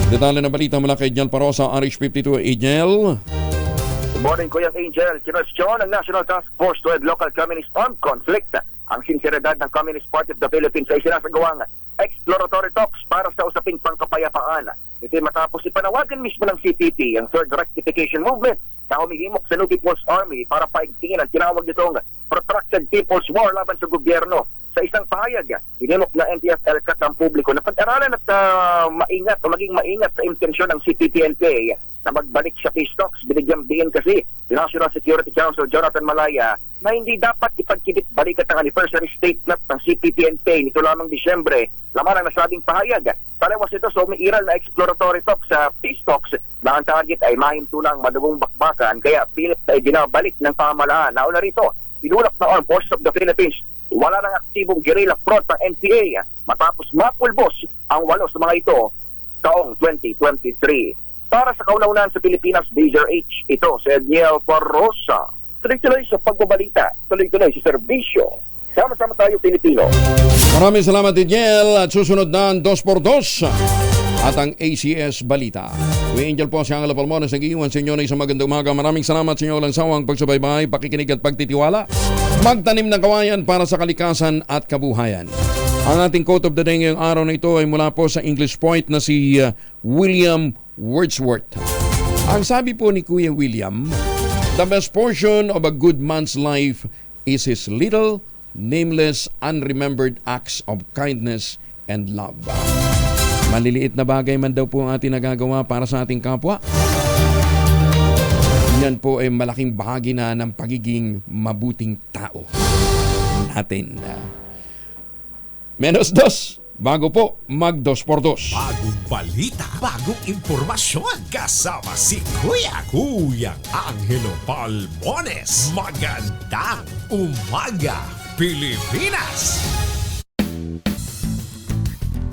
Detalye ng balita mula kay Jel Parosa, RH52. Jel. Good morning, Kuya Angel. Kinwestiyon ng National Task Force to End Local Communist Armed Conflict ang sinseridad ng Communist Party of the Philippines sa isinasagawang exploratory talks para sa usaping pangkapayapaan. Ito matapos ipanawagan mismo ng CPP ang Third Rectification Movement na humihimok sa New People's Army para paigtingin ang tinawag nitong protracted People's War laban sa gobyerno. Sa isang pahayag, hinimok na NTF-ELCA ang publiko na pag-aralan at maingat o maging maingat sa intensyon ng CPP-NPA na magbalik sa peace talks. Binigyang diin kasi the National Security Council Jonathan Malaya na hindi dapat ipagkibit-balikat ang anniversary statement ng CPP-NPA nito lamang Disyembre. Laman ang nasabing pahayag. Taliwas ito sa umiiral na exploratory talks sa peace talks na ang target ay mahintulang madugong bakbakan kaya pilit ay binabalik ng pamahalaan. Nauna rito, pinulak na Armed Forces of the Philippines wala nang aktibong guerrilla front ng NPA matapos mapulbos ang 8 sa mga ito taong 2023. Para sa kauna-unahan sa Pilipinas, Major H. Ito si Edniel Parrosa. Tuloy-tuloy sa pagbabalita, tuloy-tuloy sa serbisyo. Sama-sama tayo, Pilipino. Maraming salamat, Edniel. At susunod na 2x2 at ang ACS Balita. Kuya Angel po, si Angelo Palmones, nag-iwan sa inyo na isang magandang umaga. Maraming salamat sa inyo lang sawang pagsubaybay, pakikinig at pagtitiwala. Magtanim ng kawayan para sa kalikasan at kabuhayan. Ang ating quote of the day ngayong araw na ito ay mula po sa English poet na si William Wordsworth. Ang sabi po ni Kuya William, the best portion of a good man's life is his little, nameless, unremembered acts of kindness and love. Maliliit na bagay man daw po ang ating nagagawa para sa ating kapwa. Yan po ay malaking bahagi na ng pagiging mabuting tao natin. Menos dos, bago po mag 2x2. Bagong balita, bagong impormasyon kasama si Kuya Angelo Palmones. Magandang umaga, Pilipinas!